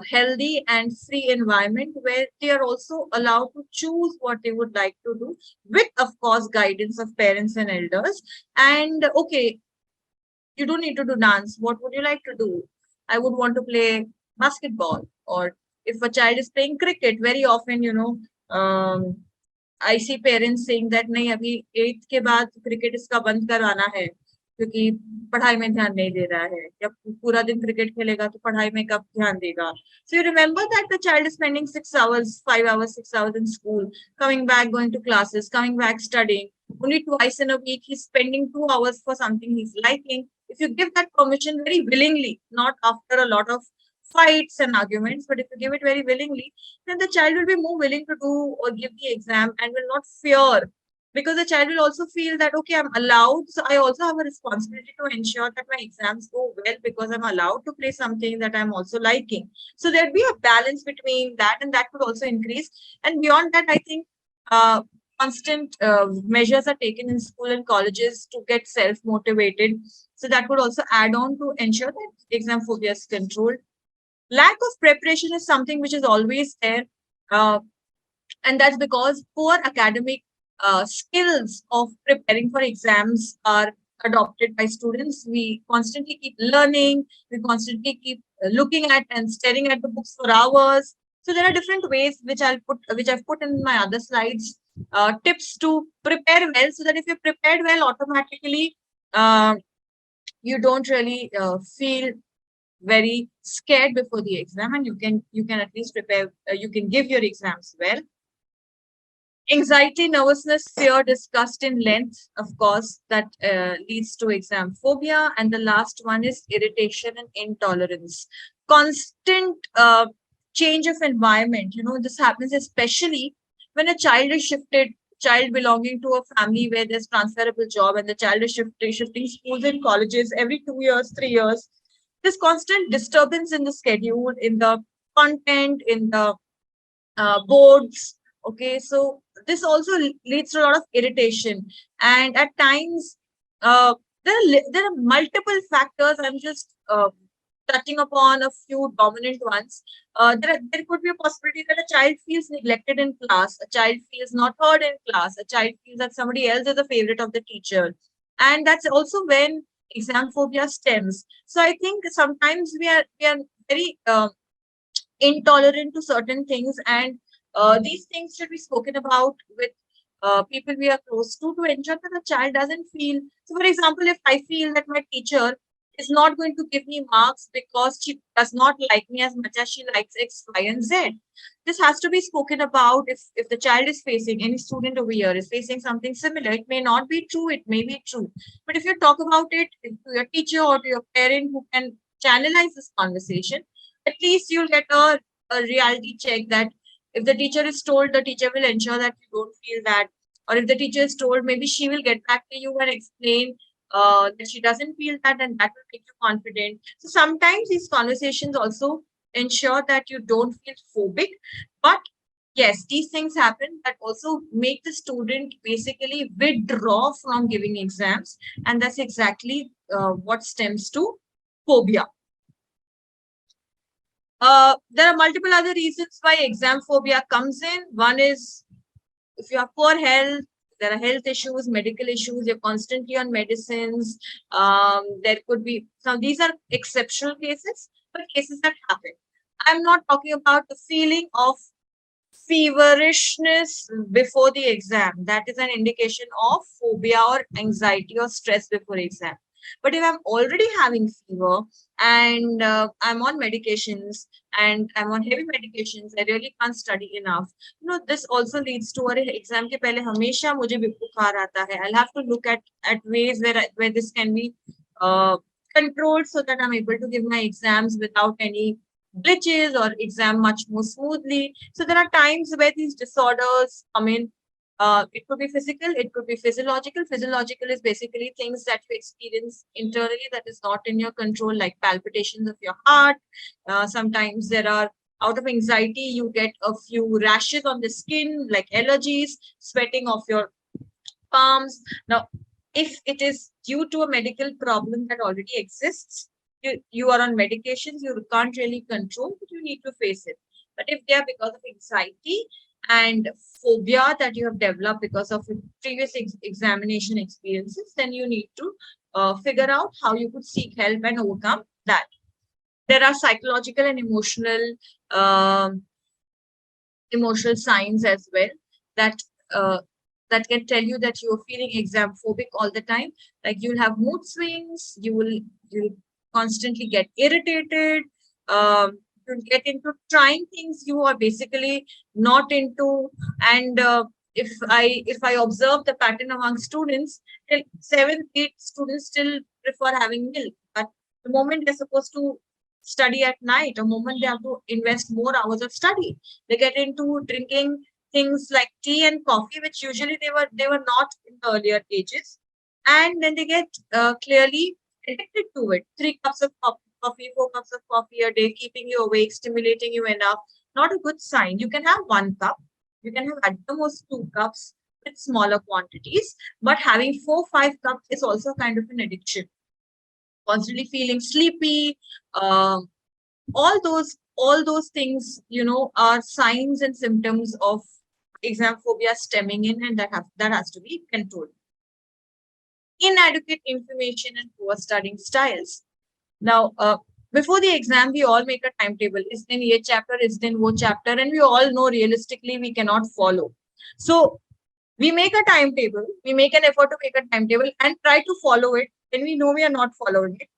healthy and free environment where they are also allowed to choose what they would like to do, with, of course, guidance of parents and elders. And okay, you don't need to do dance. What would you like to do? I would want to play basketball. Or if a child is playing cricket, very often, I see parents saying that नहीं अभी 8th के बाद cricket इसका बंद करवाना है क्योंकि पढ़ाई में ध्यान नहीं दे रहा है, या पूरा दिन क्रिकेट खेलेगा तो पढ़ाई में कब ध्यान देगा. So you remember that the child is spending 6 hours, 5 hours, 6 hours in school, coming back, going to classes, coming back, studying. Only twice in a week he's spending 2 hours for something he's liking. If you give that permission very willingly, not after a lot of fights and arguments, but if you give it very willingly, then the child will be more willing to do or give the exam and will not fear, because the child will also feel that, okay, I'm allowed. So I also have a responsibility to ensure that my exams go well because I'm allowed to play something that I'm also liking. So there'd be a balance between that, and that could also increase. And beyond that, I think constant measures are taken in school and colleges to get self-motivated. So that would also add on to ensure that exam phobia is controlled. Lack of preparation is something which is always there. And that's because poor academic skills of preparing for exams are adopted by students. We constantly keep learning, we constantly keep looking at and staring at the books for hours. So there are different ways which I've put in my other slides, tips to prepare well, so that if you're prepared well, automatically you don't really feel very scared before the exam, and you can at least prepare, you can give your exams well. Anxiety, nervousness, fear discussed in length, of course, that leads to exam phobia. And the last one is irritation and intolerance. Constant change of environment. This happens especially when a child is shifted, child belonging to a family where there's transferable job, and the child is shifting schools and colleges every 2 years, 3 years. This constant disturbance in the schedule, in the content, in the boards. Okay, so this also leads to a lot of irritation, and at times there are multiple factors. I'm just touching upon a few dominant ones. There could be a possibility that a child feels neglected in class, a child feels not heard in class, a child feels that somebody else is the favorite of the teacher, and that's also when exam phobia stems. So I think sometimes we are very intolerant to certain things, and these things should be spoken about with people we are close to ensure that the child doesn't feel. So, for example, if I feel that my teacher is not going to give me marks because she does not like me as much as she likes X, Y, and Z, this has to be spoken about. If the child is facing, any student over here is facing something similar, it may not be true, it may be true. But if you talk about it to your teacher or to your parent who can channelize this conversation, at least you'll get a reality check that if the teacher is told, the teacher will ensure that you don't feel that. Or if the teacher is told, maybe she will get back to you and explain that she doesn't feel that, and that will make you confident. So sometimes these conversations also ensure that you don't feel phobic. But yes, these things happen that also make the student basically withdraw from giving exams. And that's exactly what stems to phobia. There are multiple other reasons why exam phobia comes in. One is if you have poor health, there are health issues, medical issues, you're constantly on medicines. There could be some, these are exceptional cases, but cases that happen. I'm not talking about the feeling of feverishness before the exam. That is an indication of phobia or anxiety or stress before exam. But if I'm already having fever and I'm on medications and I'm on heavy medications, I really can't study enough. You know, this also leads to अरे exam के पहले हमेशा मुझे बुखार आता है. I'll have to look at ways where this can be controlled so that I'm able to give my exams without any glitches or exam much more smoothly. So there are times where these disorders come in. It could be physical, it could be physiological. Physiological is basically things that you experience internally that is not in your control, like palpitations of your heart. Sometimes there are, out of anxiety, you get a few rashes on the skin, like allergies, sweating of your palms. Now, if it is due to a medical problem that already exists, you are on medications, you can't really control, but you need to face it. But if they are because of anxiety and phobia that you have developed because of previous examination experiences, then you need to figure out how you could seek help and overcome that. There are psychological and emotional signs as well that that can tell you that you're feeling exam phobic all the time. Like you'll have mood swings, you'll constantly get irritated, you'll get into trying things you are basically not into. And if I observe the pattern among students, till 7, 8 students still prefer having milk. But the moment they're supposed to study at night, the moment they have to invest more hours of study, they get into drinking things like tea and coffee, which usually they were not in the earlier ages, and then they get clearly addicted to it. 3 cups of coffee, 4 cups of coffee a day, keeping you awake, stimulating you enough. Not a good sign. You can have 1 cup. You can have at the most 2 cups with smaller quantities, but having 4, 5 cups is also kind of an addiction. Constantly feeling sleepy, all those things, are signs and symptoms of exam phobia stemming in, and that has to be controlled. Inadequate information and poor studying styles. Now, before the exam, we all make a timetable. Is then ye chapter, is then wo chapter, and we all know realistically we cannot follow. So we make a timetable, we make an effort to make a timetable and try to follow it. Then we know we are not following it.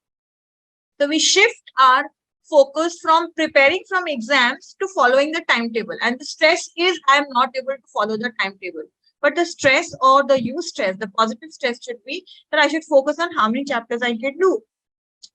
So we shift our focus from preparing from exams to following the timetable. And the stress is I am not able to follow the timetable. But the stress or the stress, the positive stress should be that I should focus on how many chapters I can do.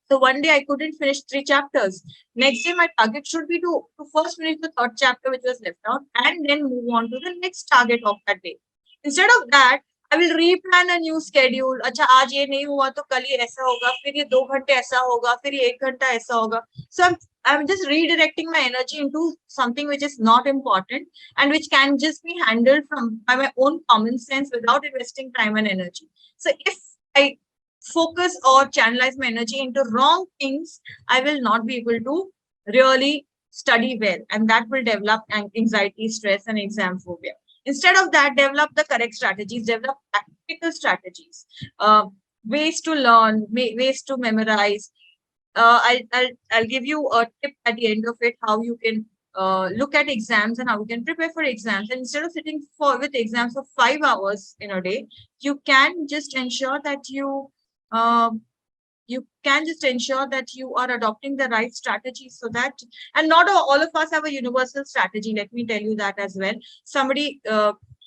So one day I couldn't finish 3 chapters. Next day my target should be to first finish the 3rd chapter which was left out and then move on to the next target of that day. Instead of that, I will replan a new schedule. अच्छा आज ये नहीं हुआ तो कल ये ऐसा होगा, फिर ये 2 घंटे ऐसा होगा, फिर ये 1 घंटा ऐसा होगा. So I'm just redirecting my energy into something which is not important and which can just be handled by my own common sense without investing time and energy. So if I focus or channelize my energy into wrong things, I will not be able to really study well, and that will develop anxiety, stress, and exam phobia. Instead of that, develop the correct strategies, develop practical strategies, ways to learn, ways to memorize. I'll give you a tip at the end of it, how you can look at exams and how you can prepare for exams. And instead of sitting with exams for 5 hours in a day, you can just ensure that you are adopting the right strategy, so that, and not all of us have a universal strategy. Let me tell you that as well. Somebody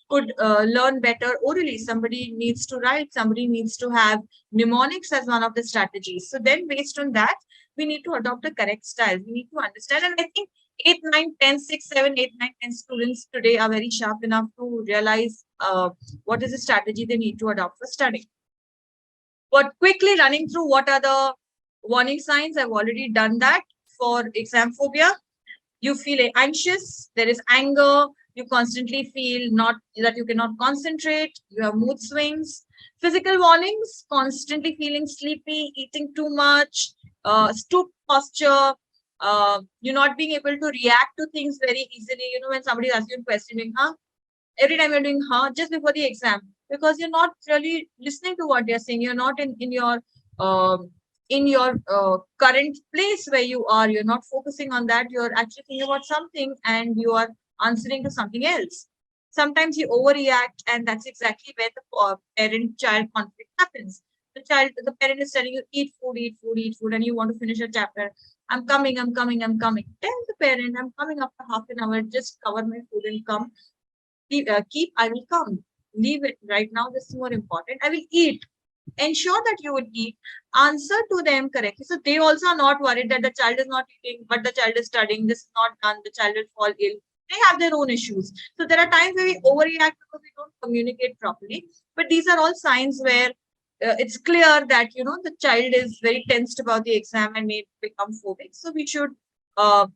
could learn better orally, somebody needs to write, somebody needs to have mnemonics as one of the strategies. So then based on that, we need to adopt a correct style. We need to understand, and I think 8, 9, 10, 6, 7, 8, 9, 10 students today are very sharp enough to realize what is the strategy they need to adopt for studying. But quickly running through what are the warning signs, I've already done that. For exam phobia, you feel anxious, there is anger, you constantly feel that you cannot concentrate, you have mood swings. Physical warnings, constantly feeling sleepy, eating too much, stoop posture, you're not being able to react to things very easily. You know, when somebody asks you a question, doing, huh? Every time you're doing, huh? Just before the exam, because you're not really listening to what they're saying. You're not um, in your current place where you are. You're not focusing on that. You're actually thinking about something and you are answering to something else. Sometimes you overreact, and that's exactly where the parent-child conflict happens. The parent is telling you, eat food, eat food, eat food, and you want to finish a chapter. I'm coming, I'm coming, I'm coming. Tell the parent, I'm coming after half an hour, just cover my food and come. Keep, I will come. Leave it right now. This is more important. I will eat. Ensure that you will eat. Answer to them correctly. So they also are not worried that the child is not eating, but the child is studying. This is not done. The child will fall ill. They have their own issues. So there are times where we overreact because we don't communicate properly. But these are all signs where it's clear that the child is very tensed about the exam and may become phobic. So we should uh,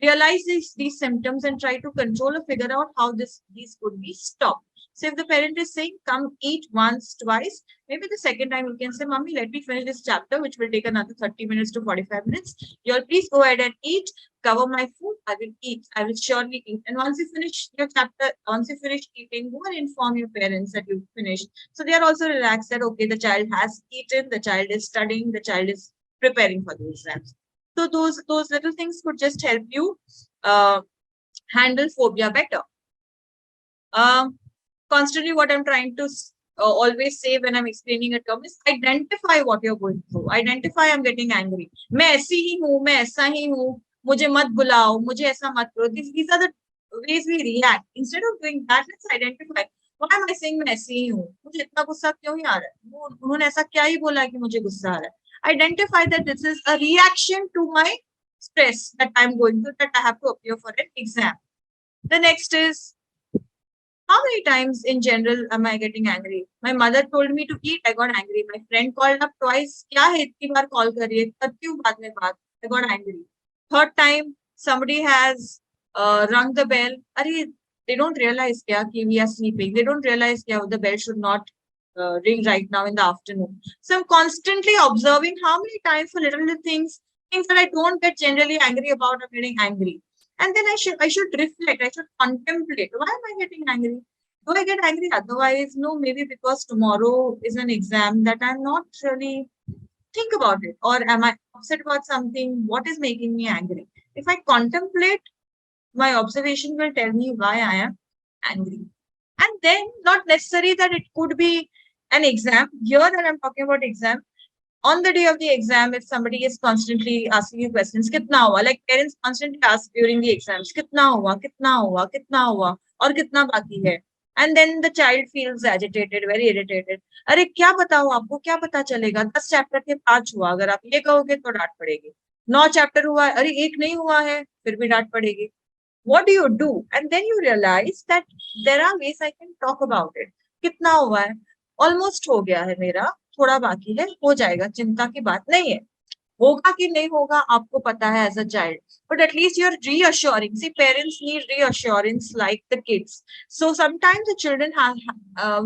realize these symptoms and try to control or figure out how these could be stopped. So if the parent is saying, come eat once, twice, maybe the second time you can say, Mommy, let me finish this chapter, which will take another 30 minutes to 45 minutes. You all please go ahead and eat, cover my food, I will eat. I will surely eat. And once you finish your chapter, once you finish eating, go and inform your parents that you've finished. So they are also relaxed that, okay, the child has eaten, the child is studying, the child is preparing for the exams. So those little things could just help you handle phobia better. Constantly, what I'm trying to always say when I'm explaining a term is identify what you're going through. Identify I'm getting angry. मैं ऐसी ही हूँ, मैं ऐसा ही हूँ. मुझे मत बुलाओ, मुझे ऐसा मत करो. These are the ways we react. Instead of doing that, let's identify. Why am I saying मैं ऐसी ही हूँ? मुझे इतना गुस्सा क्यों ही आ रहा है? उन्होंने ऐसा क्या ही बोला कि मुझे गुस्सा आ रहा है? Identify that this is a reaction to my stress that I'm going through, that I have to appear for an exam. The next is, how many times in general am I getting angry? My mother told me to eat, I got angry. My friend called up twice. क्या है इतनी बार call कर रही है? करती हूँ बाद में बात. I got angry. Third time, somebody has rung the bell. अरे, they don't realize क्या कि we are sleeping. They don't realize क्या the bell should not ring right now in the afternoon. So I'm constantly observing how many times for little things that I don't get generally angry about, I'm getting angry. And then I should reflect, I should contemplate. Why am I getting angry? Do I get angry otherwise? No, maybe because tomorrow is an exam that I'm not really think about it. Or am I upset about something? What is making me angry? If I contemplate, my observation will tell me why I am angry. And then not necessary that it could be an exam. Here that I'm talking about exam, on the day of the exam, if somebody is constantly asking you questions, kitna hua? Like parents constantly ask during the exams, kitna hua, kitna hua, kitna hua, or kitna baki hai. And then the child feels agitated, very irritated. अरे क्या बताओ आपको क्या पता चलेगा 10 chapter के 5 हुआ अगर आप ये कहोगे तो डांट पड़ेगी 9 चैप्टर हुआ है अरे एक नहीं हुआ है फिर भी डांट पड़ेगी what do you do and then you realize that there are ways I can talk about it कितना हुआ है ऑलमोस्ट हो गया है मेरा थोड़ा बाकी है हो जाएगा चिंता की बात नहीं है होगा कि नहीं होगा आपको पता है as a child but at least you're reassuring see parents need reassurance like the kids so sometimes the children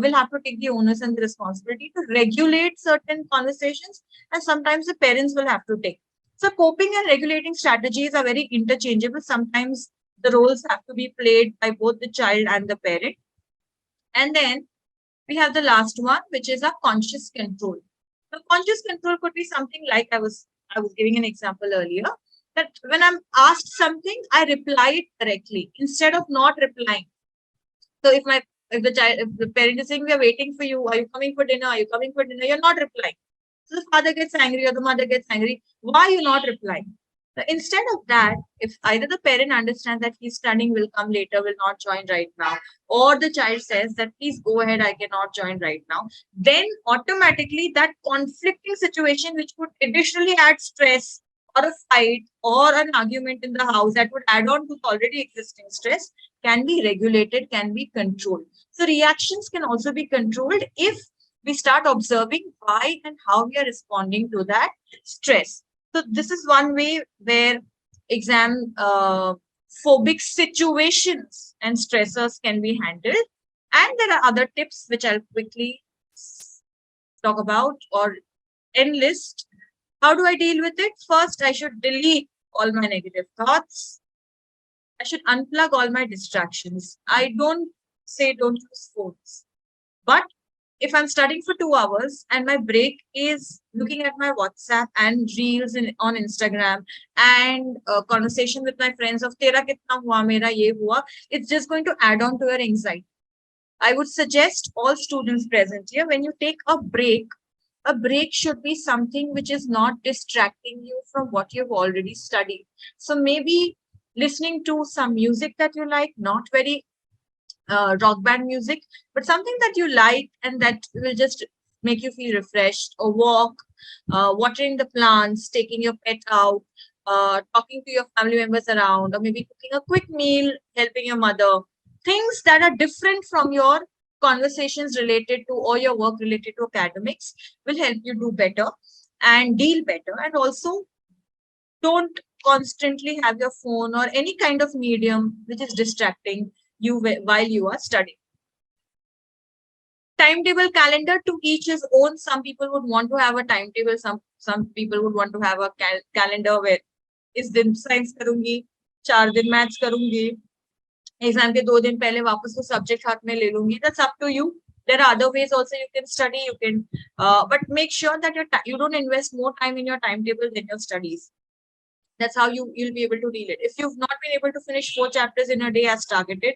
will have to take the onus and the responsibility to regulate certain conversations and sometimes the parents will have to take so coping and regulating strategies are very interchangeable sometimes the roles have to be played by both the child and the parent and then we have the last one which is a conscious control the conscious control could be something like I was giving an example earlier that when I'm asked something, I reply it correctly instead of not replying. So if the parent is saying we are waiting for you, are you coming for dinner? Are you coming for dinner? You're not replying. So the father gets angry or the mother gets angry. Why are you not replying? So instead of that, if either the parent understands that he's studying, will come later, will not join right now, or the child says that please go ahead, I cannot join right now, then automatically that conflicting situation, which would additionally add stress or a fight or an argument in the house that would add on to the already existing stress, can be regulated, can be controlled. So reactions can also be controlled if we start observing why and how we are responding to that stress. So this is one way where exam phobic situations and stressors can be handled. And there are other tips which I'll quickly talk about or enlist. How do I deal with it? First, I should delete all my negative thoughts. I should unplug all my distractions. I don't say don't use phones. But if I'm studying for 2 hours and my break is looking at my WhatsApp and reels on Instagram and a conversation with my friends of tera kitna hua, mera ye hua, it's just going to add on to your anxiety. I would suggest all students present here, when you take a break should be something which is not distracting you from what you've already studied. So maybe listening to some music that you like, not very rock band music, but something that you like and that will just make you feel refreshed, or walk, watering the plants, taking your pet out, talking to your family members around, or maybe cooking a quick meal, helping your mother. Things that are different from your conversations related to or your work related to academics will help you do better and deal better. And also, don't constantly have your phone or any kind of medium which is distracting you while you are studying. Timetable, calendar, to each his own. Some people would want to have a timetable, some people would want to have a calendar where इस दिन science करूंगी, 4 दिन maths करूंगी, exam के 2 दिन पहले वापस वो सब्जेक्ट हाथ में ले लूंगी. That's up to you. There are other ways also you can study. You can, but make sure that you don't invest more time in your timetable than your studies. That's how you'll be able to deal it. If you've not been able to finish 4 chapters in a day as targeted,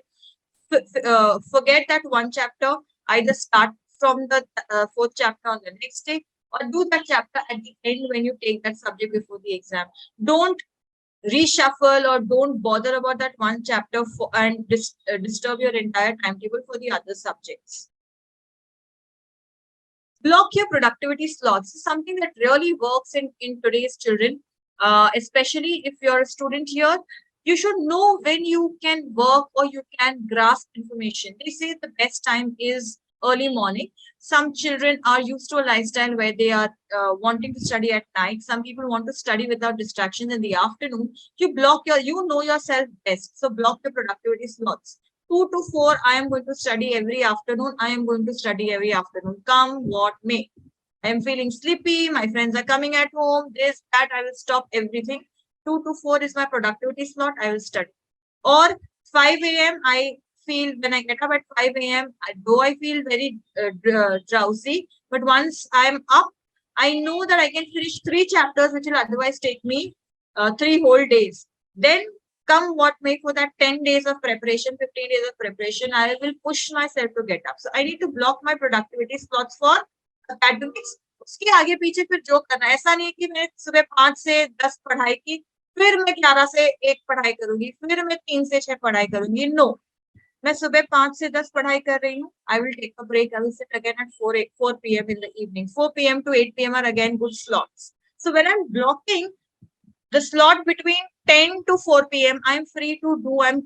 forget that one chapter. Either start from the 4th chapter on the next day, or do that chapter at the end when you take that subject before the exam. Don't reshuffle or don't bother about that one chapter and disturb your entire timetable for the other subjects. Block your productivity slots is something that really works in today's children, especially if you're a student here. You should know when you can work or you can grasp information. They say the best time is early morning. Some children are used to a lifestyle where they are wanting to study at night. Some people want to study without distractions in the afternoon. You know yourself best. So block your productivity slots. 2 to 4, I am going to study every afternoon. I am going to study every afternoon. Come what may. I am feeling sleepy. My friends are coming at home. This, that, I will stop everything. 2 to 4 is my productivity slot. I will study. Or 5 a.m. I feel when I get up at 5 a.m., though I feel very drowsy, but once I'm up, I know that I can finish 3 chapters, which will otherwise take me 3 whole days. Then come what may, for that 10 days of preparation, 15 days of preparation, I will push myself to get up. So I need to block my productivity slots for academics. उसके आगे पीछे फिर जो करना है, ऐसा नहीं है कि मैं सुबह 5 से 10 पढ़ाई की, फिर मैं 11 से 1 पढ़ाई करूंगी, फिर मैं 3 से 6 पढ़ाई करूंगी. नो, मैं सुबह 5 से 10 पढ़ाई कर रही हूँ. I will take a break. I will sit again at 4 p.m. in the evening. 4 p.m. to 8 p.m. are again good slots. So when I'm blocking the slot between 10 to 4 p.m., I'm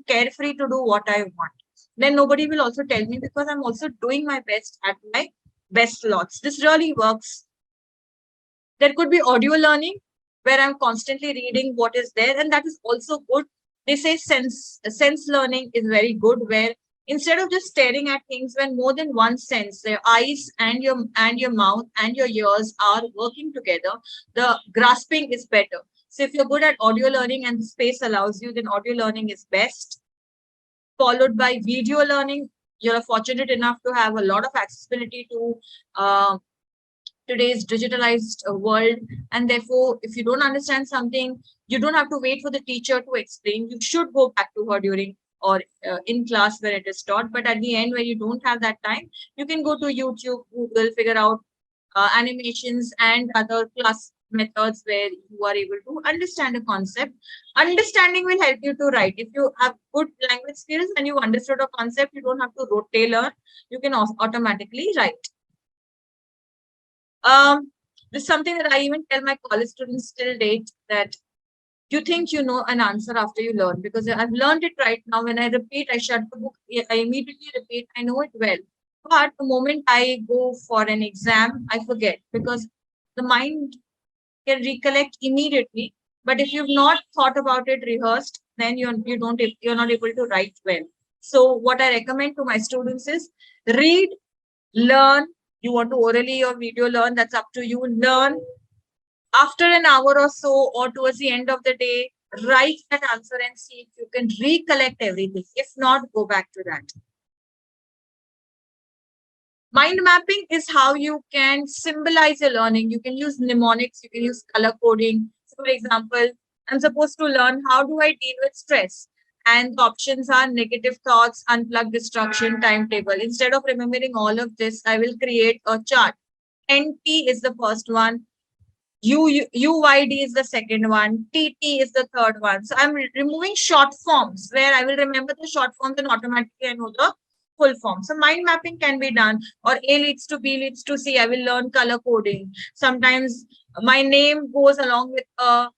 carefree to do what I want. Then nobody will also tell me, because I'm also doing my best at my best slots. This really works. There could be audio learning where I'm constantly reading what is there, and that is also good. They say sense learning is very good, where instead of just staring at things, when more than one sense, your eyes and your mouth and your ears are working together, the grasping is better. So if you're good at audio learning and the space allows you, then audio learning is best. Followed by video learning. You're fortunate enough to have a lot of accessibility to today's digitalized world, and therefore if you don't understand something, you don't have to wait for the teacher to explain. You should go back to her during or in class where it is taught. But at the end, when you don't have that time, you can go to YouTube, Google, figure out animations and other class methods where you are able to understand a concept. Understanding will help you to write. If you have good language skills and you understood a concept, you don't have to rote learn. You can automatically write. This is something that I even tell my college students till date, that you think you know an answer after you learn, because I've learned it right now. When I repeat, I shut the book, I immediately repeat, I know it well. But the moment I go for an exam, I forget, because the mind can recollect immediately. But if you've not thought about it, rehearsed, then you're not able to write well. So what I recommend to my students is read, learn. You want to orally or video learn, that's up to you. Learn. After an hour or so, or towards the end of the day, write that answer and see if you can recollect everything. If not, go back to that. Mind mapping is how you can symbolize your learning. You can use mnemonics, you can use color coding. So for example, I'm supposed to learn how do I deal with stress. And the options are negative thoughts, unplug distraction, timetable. Instead of remembering all of this, I will create a chart. NT is the first one. UYD is the second one. TT is the third one. So I'm removing short forms where I will remember the short forms and automatically I know the full form. So mind mapping can be done, or A leads to B leads to C. I will learn color coding. Sometimes my name goes along with a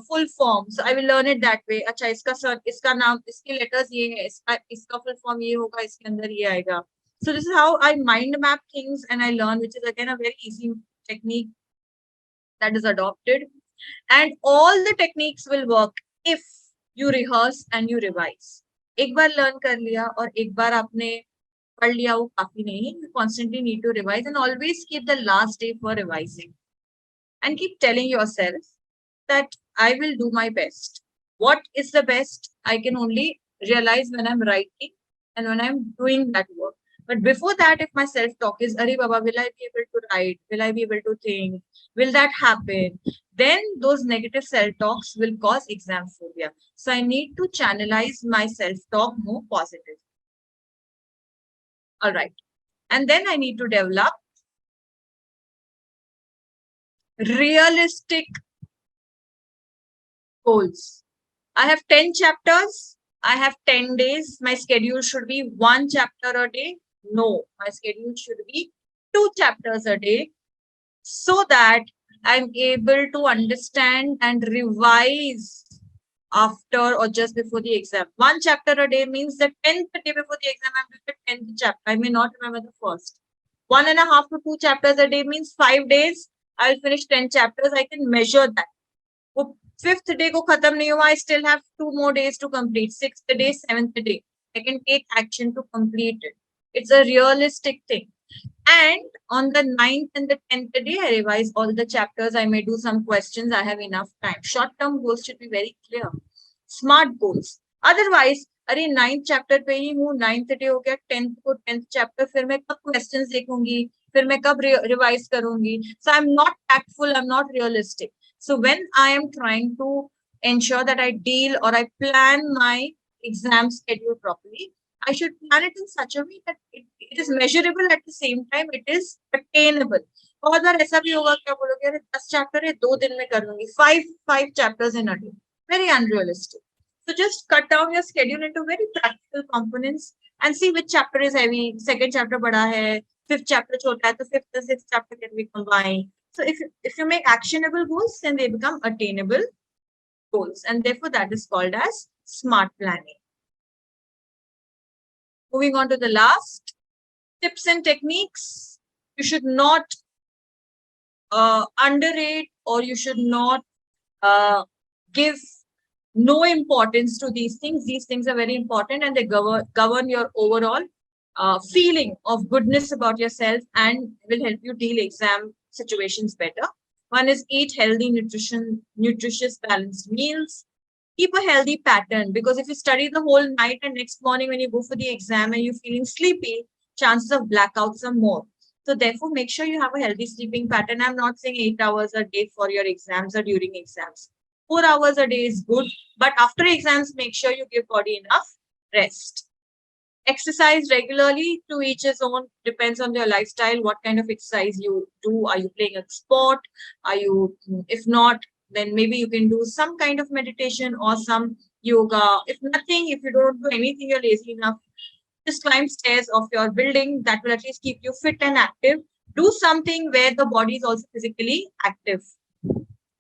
full form. So I will learn it that way. अच्छा इसका नाम इसके letters ये है, इसका full form ये होगा, इसके अंदर ये आएगा. So this is how I mind map things and I learn, which is again a very easy technique that is adopted, and all the techniques will work if you rehearse and you revise. एक बार learn कर लिया और एक बार आपने पढ़ लिया वो काफी नहीं. You constantly need to revise and always keep the last day for revising and keep telling yourself that I will do my best. What is the best? I can only realize when I'm writing and when I'm doing that work. But before that, if my self-talk is, Ari Baba, will I be able to write? Will I be able to think? Will that happen? Then those negative self-talks will cause exam phobia. So I need to channelize my self-talk more positive. All right. And then I need to develop realistic goals. I have 10 chapters. I have 10 days. My schedule should be 1 chapter a day. No, my schedule should be 2 chapters a day so that I'm able to understand and revise after or just before the exam. 1 chapter a day means the 10th day before the exam, I'm doing the 10th chapter. I may not remember the first. 1.5 to 2 chapters a day means 5 days. I'll finish 10 chapters. I can measure that. Fifth day ko khatam nahi hua, I still have 2 more days to complete. 6th day, 7th day. I can take action to complete it. It's a realistic thing. And on the 9th and the 10th day, I revise all the chapters. I may do some questions. I have enough time. Short-term goals should be very clear. Smart goals. Otherwise, अरे 9th chapter पे ही हूँ, 9th day हो गया, 10th को 10th chapter, फिर मैं कब questions देखूंगी, फिर मैं कब revise करूंगी. So I'm not tactful, I'm not realistic. So when I am trying to ensure that I deal or I plan my exam schedule properly, I should plan it in such a way that it is measurable at the same time, it is attainable. बहुत बार ऐसा भी होगा, क्या बोलोगे, अरे 10 chapter है 2 दिन में कर लूंगी, 5 chapters in a day. Very unrealistic. So just cut down your schedule into very practical components and see which chapter is heavy. Second chapter बड़ा है, 5th chapter छोटा है, तो 5th and 6th chapter can be combined. So if you make actionable goals, then they become attainable goals, and therefore that is called as smart planning. Moving on to the last tips and techniques. You should not underrate, or you should not give no importance to these things. These things are very important and they govern your overall feeling of goodness about yourself and will help you deal exam situations better. One is eat healthy, nutritious, balanced meals. Keep a healthy pattern, because if you study the whole night and next morning when you go for the exam and you're feeling sleepy, chances of blackouts are more. So therefore, make sure you have a healthy sleeping pattern. I'm not saying 8 hours a day for your exams or during exams. 4 hours a day is good, but after exams, make sure you give body enough rest. Exercise regularly, to each his own, depends on your lifestyle, what kind of exercise you do. Are you playing a sport? If not, then maybe you can do some kind of meditation or some yoga. If nothing, if you don't do anything, you're lazy enough, just climb stairs of your building. That will at least keep you fit and active. Do something where the body is also physically active.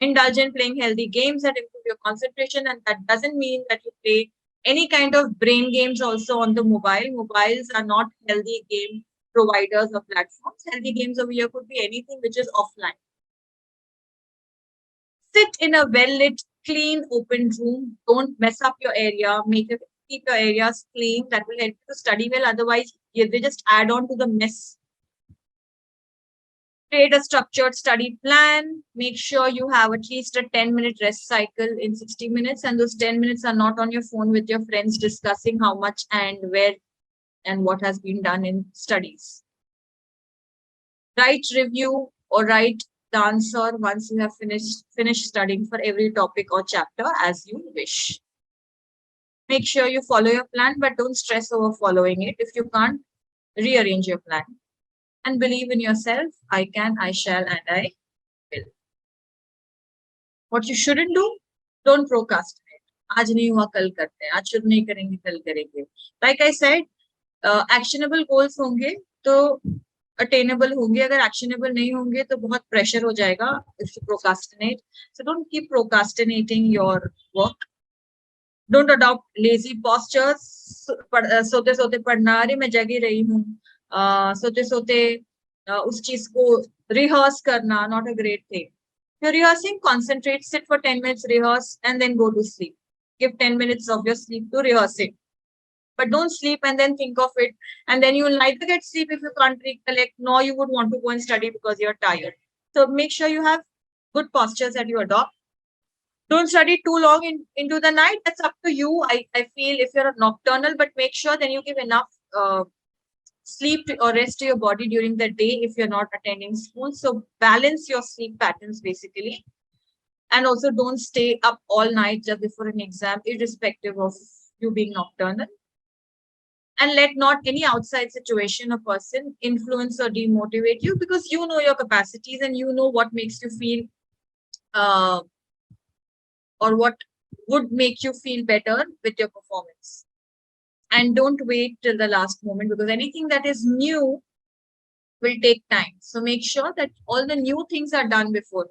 Indulge in playing healthy games that improve your concentration, and that doesn't mean that you play any kind of brain games also on the mobile. Mobiles are not healthy game providers or platforms. Healthy games over here could be anything which is offline. Sit in a well-lit, clean, open room. Don't mess up your area. Keep your areas clean. That will help you to study well. Otherwise, they just add on to the mess. Create a structured study plan. Make sure you have at least a 10-minute rest cycle in 60 minutes, and those 10 minutes are not on your phone with your friends discussing how much and where and what has been done in studies. Write review or write the answer once you have finished studying for every topic or chapter as you wish. Make sure you follow your plan, but don't stress over following it. If you can't, rearrange your plan. And believe in yourself. I can, I shall, and I will. What you shouldn't do, don't procrastinate. आज नहीं हुआ कल करते हैं, आज शुरू नहीं करेंगे कल करेंगे. Like I said, actionable goals होंगे तो attainable होंगे. अगर actionable नहीं होंगे तो बहुत pressure हो जाएगा if you procrastinate. So don't keep procrastinating your work. Don't adopt lazy postures. सोते सोते पढ़ना, अरे मैं जगी रही हूँ, सोते सोते उस चीज को rehearse करना, not a great thing. You're rehearsing, concentrate, sit for 10 minutes, rehearse, and then go to sleep. Give 10 minutes of your sleep to rehearsing. But don't sleep and then think of it. And then you will neither get sleep if you can't recollect, nor you would want to go and study because you're tired. So make sure you have good postures that you adopt. Don't study too long into the night. That's up to you. I feel if you're a nocturnal, but make sure then you give enough sleep or rest to your body during the day if you're not attending school. So balance your sleep patterns basically. And also don't stay up all night just before an exam, irrespective of you being nocturnal. And let not any outside situation or person influence or demotivate you, because you know your capacities and you know what makes you feel or what would make you feel better with your performance. And don't wait till the last moment, because anything that is new will take time. So make sure that all the new things are done before.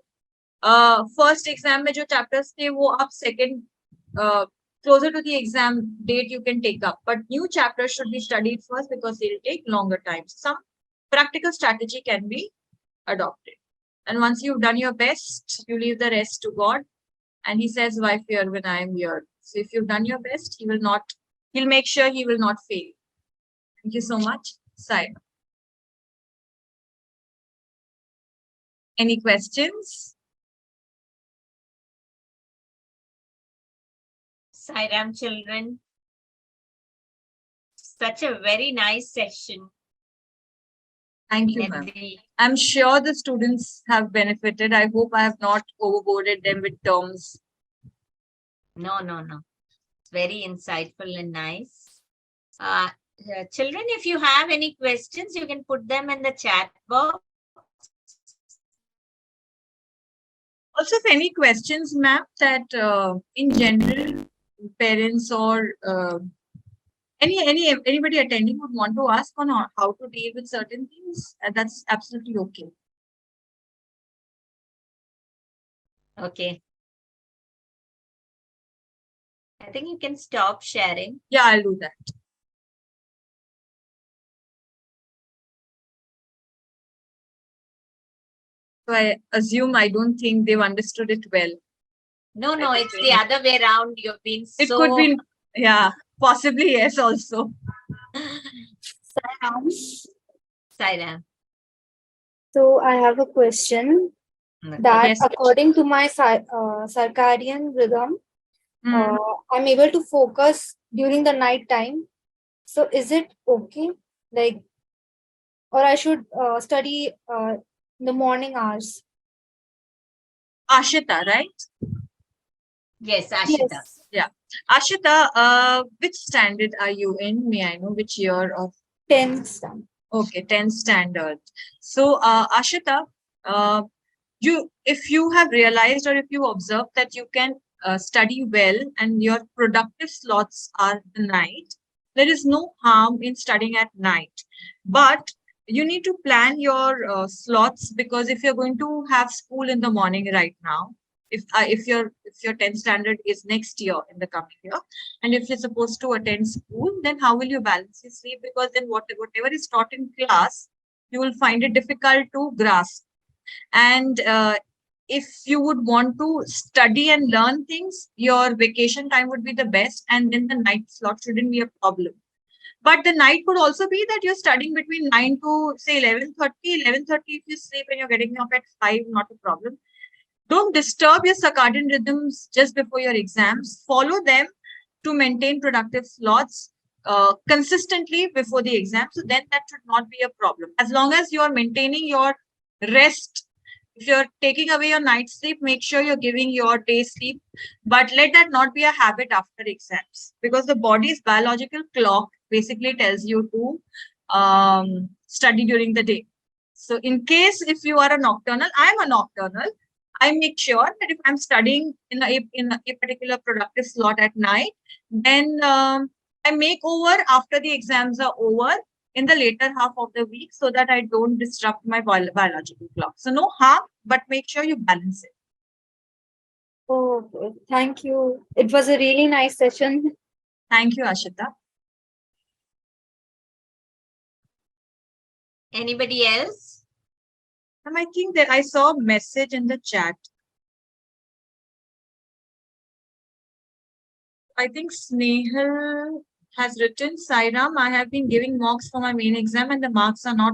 First exam में जो chapters थे वो आप second closer to the exam date you can take up, but new chapters should be studied first because they'll take longer time. Some practical strategy can be adopted. And once you've done your best, you leave the rest to God. And he says, why fear when I am here? So if you've done your best, he'll make sure he will not fail. Thank you so much. Sai. Any questions? Sairam children. Such a very nice session. Thank you, ma'am. Nidhi. I'm sure the students have benefited. I hope I have not overboarded them with terms. No. It's very insightful and nice. Children, if you have any questions, you can put them in the chat box. Also, if any questions, ma'am, that in general, parents or anybody attending would want to ask on how to deal with certain things, that's absolutely okay. Okay. I think you can stop sharing. Yeah, I'll do that. So I don't think they've understood it well. No, it's the other way around. You've been so... It could be, yeah, possibly yes also. Sairam. So I have a question that Yes. according to my circadian rhythm, I'm able to focus during the night time. So is it okay? Like, or I should study in the morning hours? Ashita, right? Yes, Ashita. Yes. Yeah. Ashita, which standard are you in? May I know which year of? 10th standard. Okay, 10th standard. So, Ashita, if you have realized or if you observe that you can study well and your productive slots are the night, there is no harm in studying at night. But you need to plan your slots, because if you're going to have school in the morning right now, if your 10th standard is next year in the coming year, and if you're supposed to attend school, then how will you balance your sleep? Because then whatever is taught in class, you will find it difficult to grasp. And if you would want to study and learn things, your vacation time would be the best, and then the night slot shouldn't be a problem. But the night could also be that you're studying between 9 to say 11:30. 11:30 if you sleep and you're getting up at 5, not a problem. Don't disturb your circadian rhythms just before your exams. Follow them to maintain productive slots consistently before the exam. So then that should not be a problem. As long as you are maintaining your rest, if you're taking away your night sleep, make sure you're giving your day sleep. But let that not be a habit after exams, because the body's biological clock basically tells you to study during the day. So in case if you are a nocturnal, I'm a nocturnal, I make sure that if I'm studying in a particular productive slot at night, then I make over after the exams are over in the later half of the week so that I don't disrupt my biological clock. So no harm, but make sure you balance it. Oh, okay. Thank you. It was a really nice session. Thank you, Ashita. Anybody else? And I think that I saw a message in the chat. I think Snehal has written, Sairam, I have been giving mocks for my main exam and the marks are not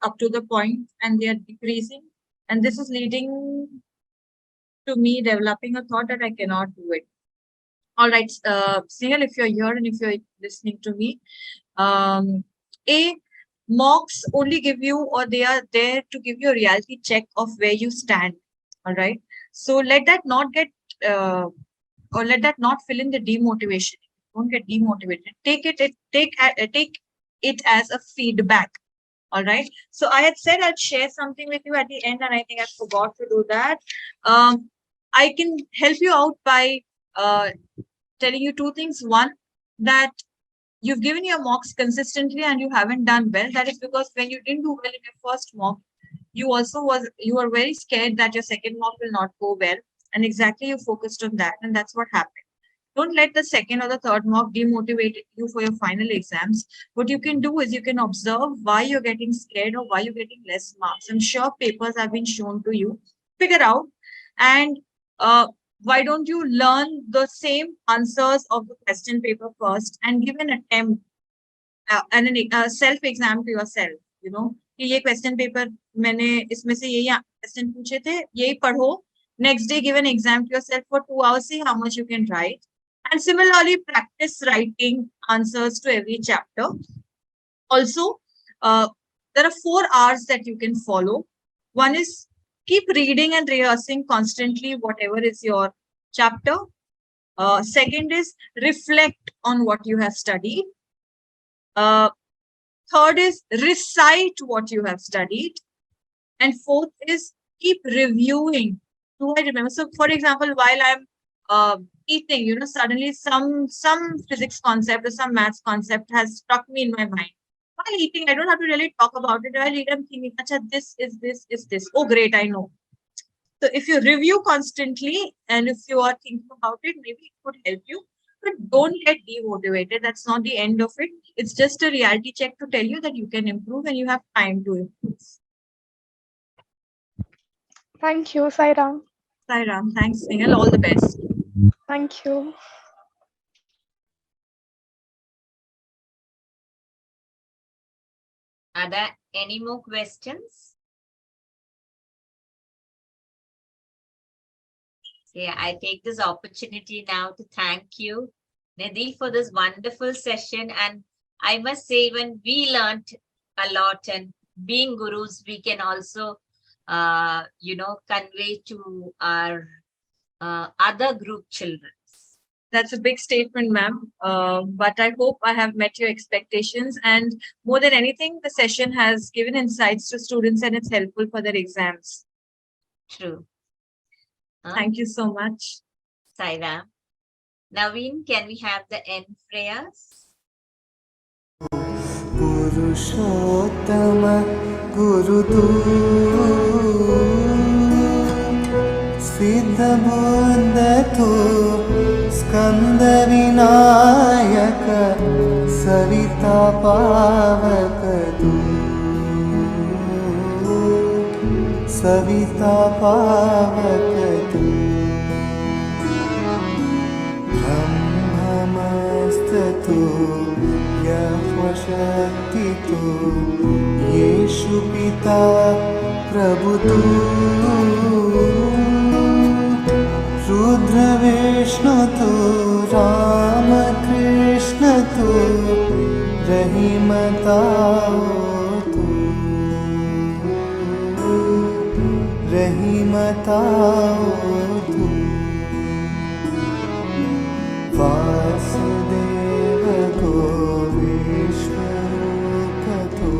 up to the point and they are decreasing. And this is leading to me developing a thought that I cannot do it. All right, Snehal, if you're here and if you're listening to me, mocks only give you, or they are there to give you a reality check of where you stand. All right. So let that not get, or let that not fill in the demotivation. Don't get demotivated. Take it as a feedback. All right. So I had said I'd share something with you at the end, and I think I forgot to do that. I can help you out by telling you two things. One, that you've given your mocks consistently and you haven't done well. That is because when you didn't do well in your first mock, you were very scared that your second mock will not go well. And exactly you focused on that, and that's what happened. Don't let the second or the third mock demotivate you for your final exams. What you can do is you can observe why you're getting scared or why you're getting less marks. I'm sure papers have been shown to you. Figure out, and why don't you learn the same answers of the question paper first and give an attempt and a self exam to yourself. You know, कि ये question paper मैंने इसमें से यही question पूछे थे, यही पढ़ो. Next day, give an exam to yourself for 2 hours, see how much you can write. And similarly, practice writing answers to every chapter. Also, there are 4 R's that you can follow. One is keep reading and rehearsing constantly, whatever is your chapter. Second is reflect on what you have studied. Third is recite what you have studied. And fourth is keep reviewing. Do I remember? So, for example, while I'm eating, you know, suddenly some physics concept or some maths concept has struck me in my mind. While eating, I don't have to really talk about it. While eating, I'm thinking, acha, this is this. Oh, great, I know. So if you review constantly and if you are thinking about it, maybe it could help you. But don't get demotivated. That's not the end of it. It's just a reality check to tell you that you can improve and you have time to improve. Thank you, Sairam. Sairam, thanks, Snehal. All the best. Thank you. Are there any more questions? Yeah, I take this opportunity now to thank you, Nidhi, for this wonderful session. And I must say, even we learned a lot, and being gurus, we can also, convey to our other group children. That's a big statement, ma'am. But I hope I have met your expectations. And more than anything, the session has given insights to students and it's helpful for their exams. True. Thank you so much. Sairam. Naveen, can we have the end prayers? Purushottama Gurudu Siddha Buddhatu Skanda Vinayaka Savita Pavakadu Savita Pavakadu Brahmamastatu तू यहोवा शक्ति तू यीशु पिता प्रभु तू रुद्र विष्णु तू राम कृष्ण तू रहीमताओ तू रहीमताओ तू वासुदेव को विश्वरूप तू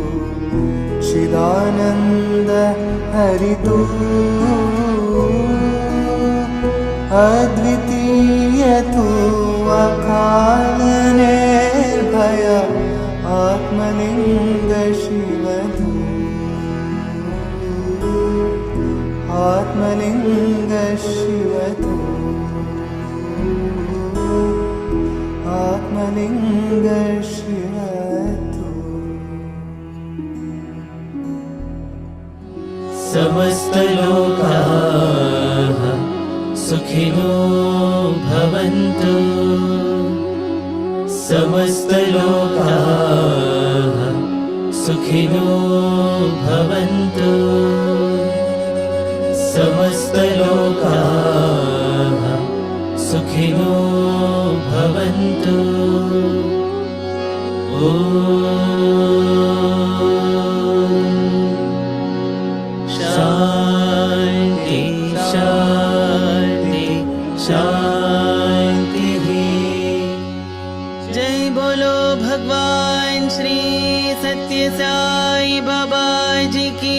चिदानंद हरि तू अद्वितीय तू अकाल निर्भय आत्मलिंग शिव तू आत्मलिंग शिव तू आत्मलिंग शिव तू समस्त लोकाः सुखिनो भवन्तु समस्त लोकाः सुखिनो भवन्तु समस्त लोकाः सुखिनो भवन्तु शान्ति शान्ति शान्तिः जय बोलो भगवान श्री सत्य साई बाबा जी की